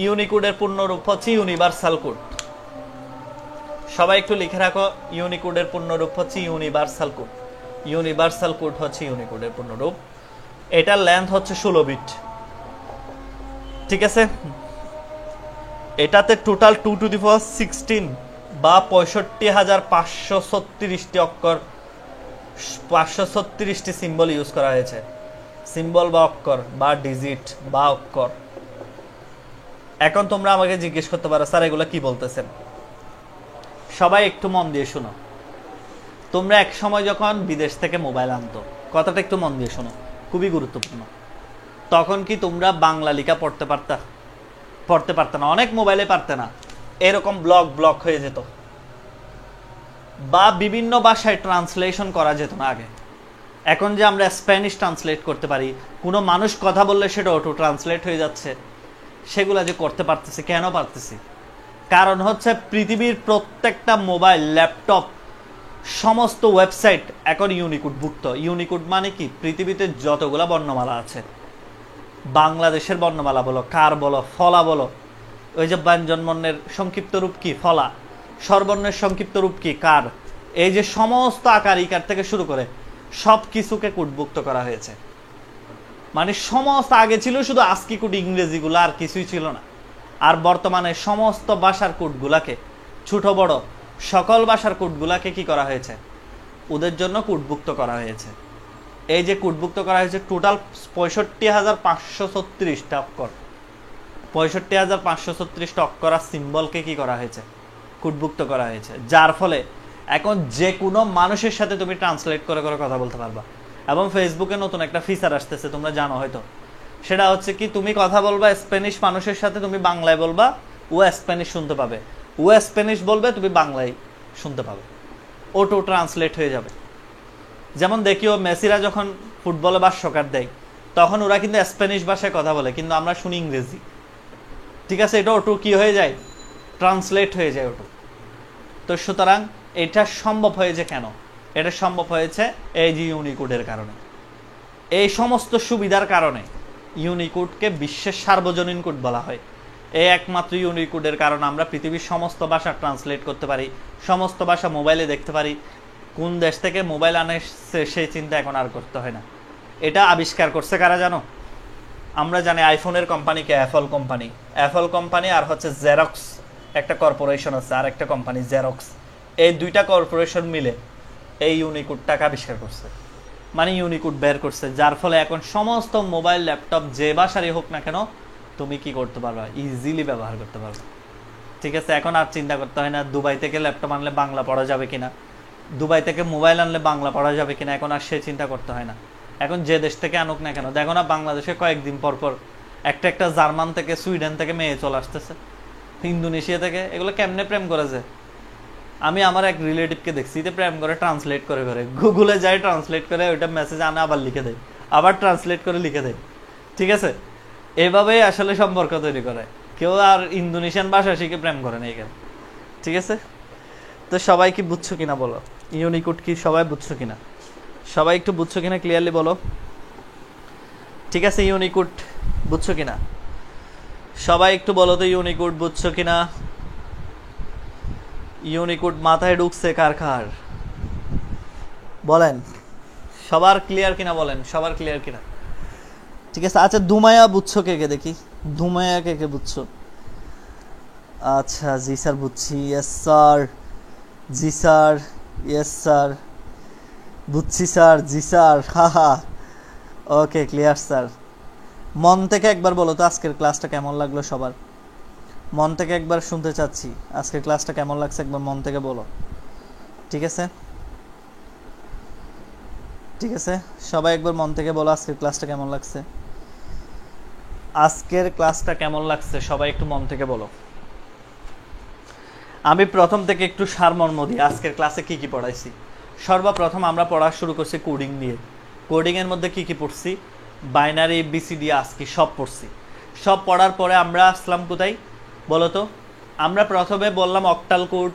ইউনিকোডের পূর্ণরূপ হচ্ছে ইউনিভার্সাল কোড। সবাই একটু লিখে রাখো, ইউনিকোডের পূর্ণরূপ হচ্ছে ইউনিভার্সাল কোড হচ্ছে ইউনিকোডের পূর্ণরূপ। এটার লেন্থ হচ্ছে 16 বিট, ঠিক আছে? এটাতে টোটাল 2 টু দি পাওয়ার 16 বা 65,536টি অক্ষর, 536টি সিম্বল ইউজ করা হয়েছে। সিম্বল বা অক্ষর বা ডিজিট বা অক্ষর। এখন তোমরা আমাকে জিজ্ঞেস করতে পারো, স্যার এগুলো কি বলতেছেন? সবাই একটু মন দিয়ে শোনো। তোমরা এক সময় যখন বিদেশ থেকে মোবাইল আনতো, কথাটা একটু মন দিয়ে শোনো, খুবই গুরুত্বপূর্ণ। তখন কি তোমরা বাংলা লেখা পড়তে পারতে না? অনেক মোবাইলে পারতে না, এরকম ব্লক হয়ে যেত, বা বিভিন্ন ভাষায় ট্রান্সলেশন করা যেত না আগে। এখন যে আমরা স্প্যানিশ ট্রান্সলেট করতে পারি, কোনো মানুষ কথা বললে সেটা অটো ট্রান্সলেট হয়ে যাচ্ছে, সেগুলা যে করতে পারতেছি, কেন পারতেছি? কারণ হচ্ছে পৃথিবীর প্রত্যেকটা মোবাইল, ল্যাপটপ, সমস্ত ওয়েবসাইট এখন ইউনিকোড ভুক্ত। ইউনিকোড মানে কি? পৃথিবীতে যতগুলা বর্ণমালা আছে, বাংলাদেশের বর্ণমালা বলো, কার বলো, ফলা বলো, ওই যে ব্যঞ্জন বর্ণের সংক্ষিপ্ত রূপ কি? ফলা। স্বরবর্ণের সংক্ষিপ্ত রূপ কি? কার। এই যে সমস্ত আকার ইকার থেকে শুরু করে সব কিছুকে কোডভুক্ত করা হয়েছে। মানে সমস্ত, আগে ছিল শুধু আস্কি কোড ইংরেজিগুলো, আর কিছুই ছিল না। আর বর্তমানে সমস্ত ভাষার কোডগুলাকে, ছোট বড় সকল ভাষার কোডগুলাকে কি করা হয়েছে? ওদের জন্য কোডভুক্ত করা হয়েছে। এই যে কোডভুক্ত করা হয়েছে টোটাল 65,536টা অক্ষর। 65,536 টক করা সিম্বলকে কি করা হয়েছে, কোডভুক্ত করা হয়েছে, যার ফলে এখন যে কোনো মানুষের সাথে তুমি ট্রান্সলেট করে করে কথা বলতে পারবা। এবং ফেসবুকে নতুন একটা ফিচার আসতেছে, তোমরা জানো হয়তো, সেটা হচ্ছে কি তুমি কথা বলবা স্প্যানিশ মানুষের সাথে, তুমি বাংলায় বলবা, ও স্প্যানিশ শুনতে পাবে, ও স্প্যানিশ বলবে, তুমি বাংলায় শুনতে পাবে, অটো ট্রান্সলেট হয়ে যাবে। যেমন দেখিও মেসিরা যখন ফুটবলে বা সকার দেয় তখন ওরা কিন্তু স্প্যানিশ ভাষায় কথা বলে, কিন্তু আমরা শুনি ইংরেজি, ঠিক আছে, এটা অটো কি হয়ে যায়, ট্রান্সলেট হয়ে যায় অটো। তো সুতরাং এটা সম্ভব হয়েছে কেন, এটা সম্ভব হয়েছে এই যে ইউনিকোডের কারণে। এই সমস্ত সুবিধার কারণে ইউনিকোডকে বিশ্বের সার্বজনীন কোড বলা হয়। এই একমাত্র ইউনিকোডের কারণে আমরা পৃথিবীর সমস্ত ভাষা ট্রান্সলেট করতে পারি, সমস্ত ভাষা মোবাইলে দেখতে পারি, কোন দেশ থেকে মোবাইল আনে সেই চিন্তা এখন আর করতে হয় না। এটা আবিষ্কার করছে কারা জানো? আমরা জানি আইফোনের কোম্পানিকে অ্যাপল কোম্পানি, অ্যাপল কোম্পানি আর হচ্ছে জেরক্স একটা কর্পোরেশন আছে, আর একটা কোম্পানি জেরক্স, এই দুইটা কর্পোরেশন মিলে এই ইউনিকোডটাকে আবিষ্কার করছে, মানে ইউনিকোড বের করছে, যার ফলে এখন সমস্ত মোবাইল ল্যাপটপ যে ভাষারই হোক না কেন তুমি কি করতে পারবা, ইজিলি ব্যবহার করতে পারবা। ঠিক আছে, এখন আর চিন্তা করতে হয় না দুবাই থেকে ল্যাপটপ আনলে বাংলা পড়া যাবে কিনা, দুবাই থেকে মোবাইল আনলে বাংলা পড়া যাবে কিনা, এখন আর সে চিন্তা করতে হয় না। এখন যে দেশ থেকে আনুক না কেন, দেখো না বাংলাদেশে কয়েকদিন পর পর একটা একটা জার্মান থেকে, সুইডেন থেকে মেয়ে চলে আসতেছে, ইন্দোনেশিয়া থেকে, এগুলো কেমনে প্রেম করেছে। আমি আমার এক রিলেটিভকে দেখছি যে প্রেম করে ট্রান্সলেট করে করে গুগলে যায়, ট্রান্সলেট করে ওইটা মেসেজ আনে, আবার লিখে দেয়, আবার ট্রান্সলেট করে লিখে দেয়। ঠিক আছে, এভাবেই আসলে সম্পর্ক তৈরি করে, কেউ আর ইন্দোনেশিয়ান ভাষা শিখে প্রেম করে না এখানে। ঠিক আছে, তো সবাই কি বুঝছো কিনা বলো, ইউনিকোড কি সবাই বুঝছো কিনা, সবাই একটু বুঝছো কিনা ক্লিয়ারলি বলো। ঠিক আছে, ইউনিকোড বুঝছো কিনা সবাই একটু বলো তো, ইউনিকোড বুঝছো কিনা, ইউনিকোড মাথায় ঢুকছে কার কার বলেন, সবার ক্লিয়ার কিনা বলেন, সবার ক্লিয়ার কিনা। ঠিক আছে, আচ্ছা দুমায়া বুঝছো কে কে দেখি, দুমায়া কে কে বুঝছো? আচ্ছা জি স্যার বুঝছি, ইয়েস স্যার, জি স্যার, ইয়েস স্যার, বুঝছি স্যার, জি স্যার, হা হা, ওকে ক্লিয়ার স্যার। মন থেকে একবার বলো তো আজকের ক্লাসটা কেমন লাগলো সবার, মন থেকে একবার শুনতে চাচ্ছি, আজকের ক্লাসটা কেমন লাগছে একবার মন থেকে বলো। ঠিক আছে, ঠিক আছে, সবাই একবার মন থেকে বলো আজকের ক্লাসটা কেমন লাগছে, আজকের ক্লাসটা কেমন লাগছে সবাই একটু মন থেকে বলো। আমি প্রথম থেকে একটু সারমর্ম দিই আজকের ক্লাসে কি কি পড়াইছি। সর্বপ্রথম আমরা পড়া শুরু করছি কোডিং নিয়ে। কোডিংয়ের মধ্যে কি কি পড়ছি, বাইনারি, বিসিডি, আস্কি সব পড়ছি। সব পড়ার পরে আমরা আসলাম কোথায় বলো তো? আমরা প্রথমে বললাম অক্টাল কোড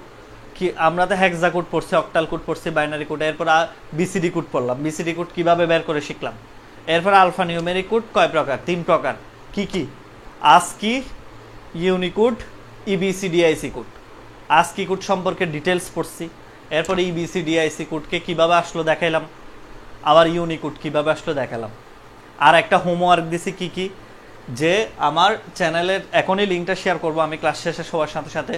কি, আমরা তো হেক্সা কোড পড়ছি, অক্টাল কোড পড়ছি, বাইনারি কোড, এরপর বিসিডি কোড পড়লাম, বিসিডি কোড কীভাবে বের করে শিখলাম। এরপর আলফা নিউমেরিক কোড কয় প্রকার, 3 প্রকার, কি কি? ASCII, Unicode, EBCDIC code. ASCII code সম্পর্কে ডিটেলস পড়ছি, এরপরে ইবিসিডিআইসি কোডকে কীভাবে আসলো দেখাইলাম, আবার ইউনিকোড কীভাবে আসলো দেখালাম। আর একটা হোমওয়ার্ক দিছি কি কি, যে আমার চ্যানেলের এখনই লিঙ্কটা শেয়ার করবো আমি ক্লাস শেষে সবার সাথে সাথে,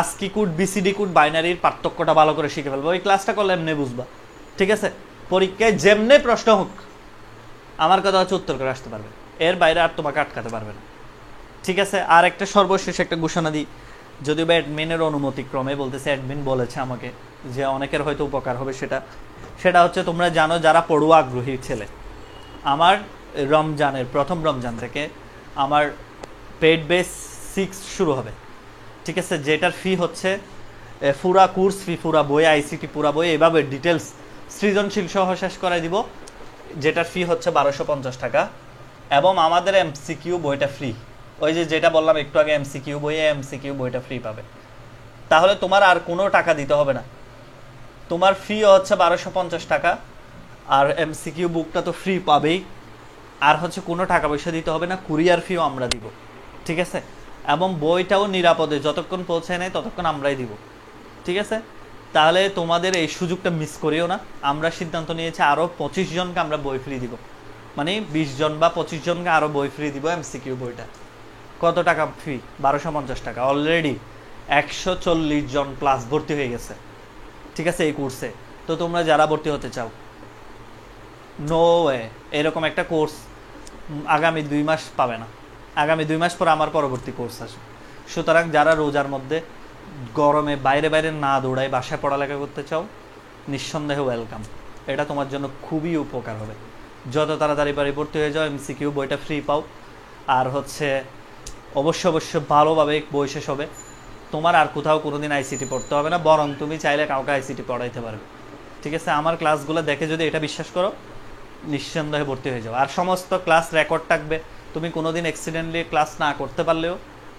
আস্কি কোড, বিসিডি কোড, বাইনারির পার্থক্যটা ভালো করে শিখে ফেলবো। ওই ক্লাসটা করলে এমনি বুঝবা। ঠিক আছে, পরীক্ষায় যেমনি প্রশ্ন হোক আমার কথা হচ্ছে উত্তর করে আসতে পারবে, এর বাইরে আর তোমাকে আটকাতে পারবে না। ঠিক আছে, আর একটা সর্বশেষ একটা ঘোষণা দিই, যদিও বা অ্যাডমিনের অনুমতিক্রমে বলতেছে, অ্যাডমিন বলেছে আমাকে যে অনেকের হয়তো উপকার হবে, সেটা হচ্ছে তোমরা জানো যারা পড়ুয়া আগ্রহী ছেলে, আমার রমজানের প্রথম রমজান থেকে আমার পেড বেস 6 শুরু হবে। ঠিক আছে, যেটার ফি হচ্ছে পুরা কোর্স ফি, পুরা বই, আইসিটি পুরা বই, এভাবে ডিটেলস সৃজনশীল সহ শেষ করাই দিব, যেটার ফি হচ্ছে 1250 টাকা। এবং আমাদের এমসিকিউ বইটা ফ্রি, ওই যে যেটা বললাম একটু আগে, এমসিকিউ বই, এমসিকিউ বইটা ফ্রি পাবে। তাহলে তোমার আর কোনো টাকা দিতে হবে না, তোমার ফি হচ্ছে 1250 টাকা, আর এমসিকিউ বুকটা তো ফ্রি পাবেই, আর হচ্ছে কোনো টাকা পয়সা দিতে হবে না, কুরিয়ার ফিও আমরা দিব। ঠিক আছে, এবং বইটাও নিরাপদে যতক্ষণ পৌঁছায় নেয় ততক্ষণ আমরাই দিব। ঠিক আছে, তাহলে তোমাদের এই সুযোগটা মিস করিও না। আমরা সিদ্ধান্ত নিয়েছি আরও 25 জনকে আমরা বই ফ্রি দিব, মানে 20 জন বা 25 জনকে আরও বই ফ্রি দিব এমসিকিউ বইটা। কত টাকা ফি? 1250 টাকা। অলরেডি 140 জন প্লাস ভর্তি হয়ে গেছে। ঠিক আছে, এই কোর্সে। তো তোমরা যারা ভর্তি হতে চাও, নো ওয়ে এরকম একটা কোর্স আগামী 2 মাস পাবে না। আগামী 2 মাস পর আমার পরবর্তী কোর্স আসবে। সুতরাং যারা রোজার মধ্যে গরমে বাইরে বাইরে না দৌড়ায় বাসায় পড়ালেখা করতে চাও, নিঃসন্দেহে ওয়েলকাম। এটা তোমার জন্য খুবই উপকার হবে। যত তাড়াতাড়ি বাড়ি ভর্তি হয়ে যাও, MCQ বইটা ফ্রি পাও। আর হচ্ছে অবশ্যই ভালোভাবে বই শেষ হবে, তোমার আর কোথাও কোনোদিন আইসিটি পড়তে হবে না, বরং তুমি চাইলে কাউকে আইসিটি পড়াইতে পারবে। ঠিক আছে, আমার ক্লাসগুলো দেখে যদি এটা বিশ্বাস করো, নিঃসন্দেহে ভর্তি হয়ে যাও। আর সমস্ত ক্লাস রেকর্ড থাকবে, তুমি কোনোদিন অ্যাক্সিডেন্টলি ক্লাস না করতে পারলেও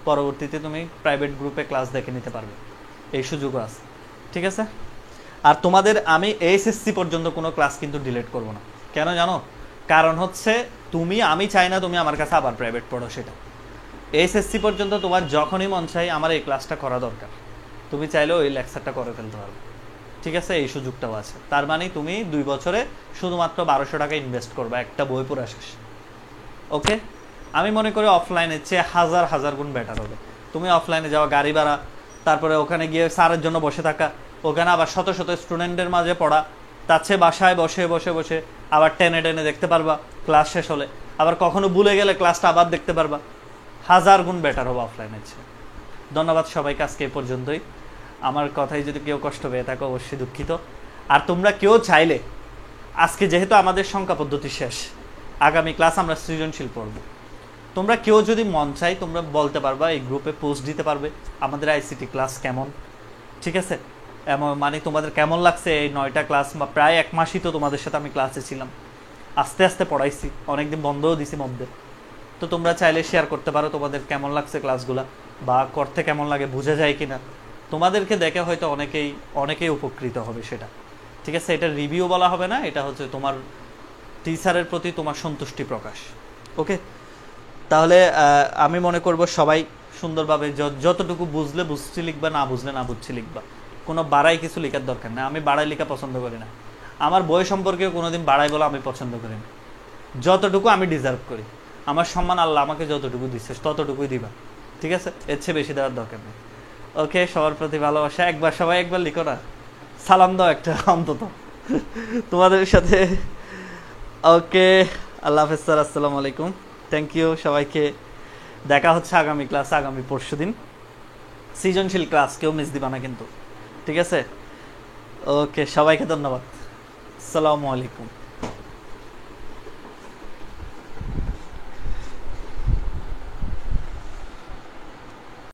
পরবর্তীতে তুমি প্রাইভেট গ্রুপে ক্লাস দেখে নিতে পারবে, এই সুযোগও আছে। ঠিক আছে, আর তোমাদের আমি এইচএসসি পর্যন্ত কোনো ক্লাস কিন্তু ডিলিট করব না। কেন জানো? কারণ হচ্ছে আমি চাই না তুমি আমার কাছে আবার প্রাইভেট পড়ো। সেটা এইচএসসি পর্যন্ত তোমার যখনই মন চাই আমার এই ক্লাসটা করা দরকার, তুমি চাইলেও এই লেকচারটা করে ফেলতে পারবে। ঠিক আছে, এই সুযোগটাও আছে। তার মানে তুমি 2 বছরে শুধুমাত্র 1200 টাকা ইনভেস্ট করবা একটা বই পড়া শেষ। ওকে, আমি মনে করি অফলাইনের চেয়ে হাজার গুণ বেটার হবে। তুমি অফলাইনে যাওয়া, গাড়ি ভাড়া, তারপরে ওখানে গিয়ে স্যারের জন্য বসে থাকা, ওখানে আবার শত স্টুডেন্টের মাঝে পড়া, তার চেয়ে বাসায় বসে আবার টেনে দেখতে পারবা ক্লাস শেষ হলে, আবার কখনো ভুলে গেলে ক্লাসটা আবার দেখতে পারবা। 1000 গুণ বেটার হবে অফলাইনের চেয়ে। ধন্যবাদ সবাইকে, আজকে এই পর্যন্তই। আমার কথাই যদি কেউ কষ্ট পেয়ে থাকে অবশ্যই দুঃখিত। আর তোমরা কেউ চাইলে, আজকে যেহেতু আমাদের সংখ্যা পদ্ধতি শেষ, আগামী ক্লাস আমরা সৃজনশীল পড়ব, তোমরা কেউ যদি মন চাই তোমরা বলতে পারবা, এই গ্রুপে পোস্ট দিতে পারবে আমাদের আইসিটি ক্লাস কেমন। ঠিক আছে, মানে তোমাদের কেমন লাগছে এই 9টা ক্লাস, বা প্রায় 1 মাসই তো তোমাদের সাথে আমি ক্লাসে ছিলাম, আস্তে পড়াইছি, অনেকদিন বন্ধও দিছি মধ্যে। তো তোমরা চাইলে শেয়ার করতে পারো তোমাদের কেমন লাগছে ক্লাসগুলা, বা করতে কেমন লাগে, বোঝা যায় কিনা। তোমাদেরকে দেখে হয়তো অনেকেই উপকৃত হবে সেটা। ঠিক আছে, এটা রিভিউ বলা হবে না, এটা হচ্ছে তোমার টিচারের প্রতি তোমার সন্তুষ্টি প্রকাশ। ওকে, তাহলে আমি মনে করব সবাই সুন্দরভাবে যতটুকু বুঝছি লিখবা, না বুঝলে না বুঝছি লিখবা। কোনো বাড়াই কিছু লেখার দরকার নেই, আমি বাড়াই লেখা পছন্দ করি না। আমার বই সম্পর্কেও কোনোদিন বাড়াই বলা আমি পছন্দ করি না। যতটুকু আমি ডিজার্ভ করি, আমার সম্মান আল্লাহ আমাকে যতটুকু দিচ্ছে ততটুকুই দিবা। ঠিক আছে, এর চেয়ে বেশি দেওয়ার দরকার নেই। ওকে, সবার প্রতি ভালোবাসা। সবাই একবার লিখো না, সালাম দাও একটা অন্তত তোমাদের সাথে। ওকে, আল্লাহ হাফেজ স্যার, আসসালামু আলাইকুম, থ্যাংক ইউ সবাইকে। দেখা হচ্ছে আগামী ক্লাস, আগামী পরশুদিন সৃজনশীল ক্লাস, কেউ মিস দিবা না কিন্তু। ঠিক আছে, ওকে, সবাইকে ধন্যবাদ, আসসালামু আলাইকুম।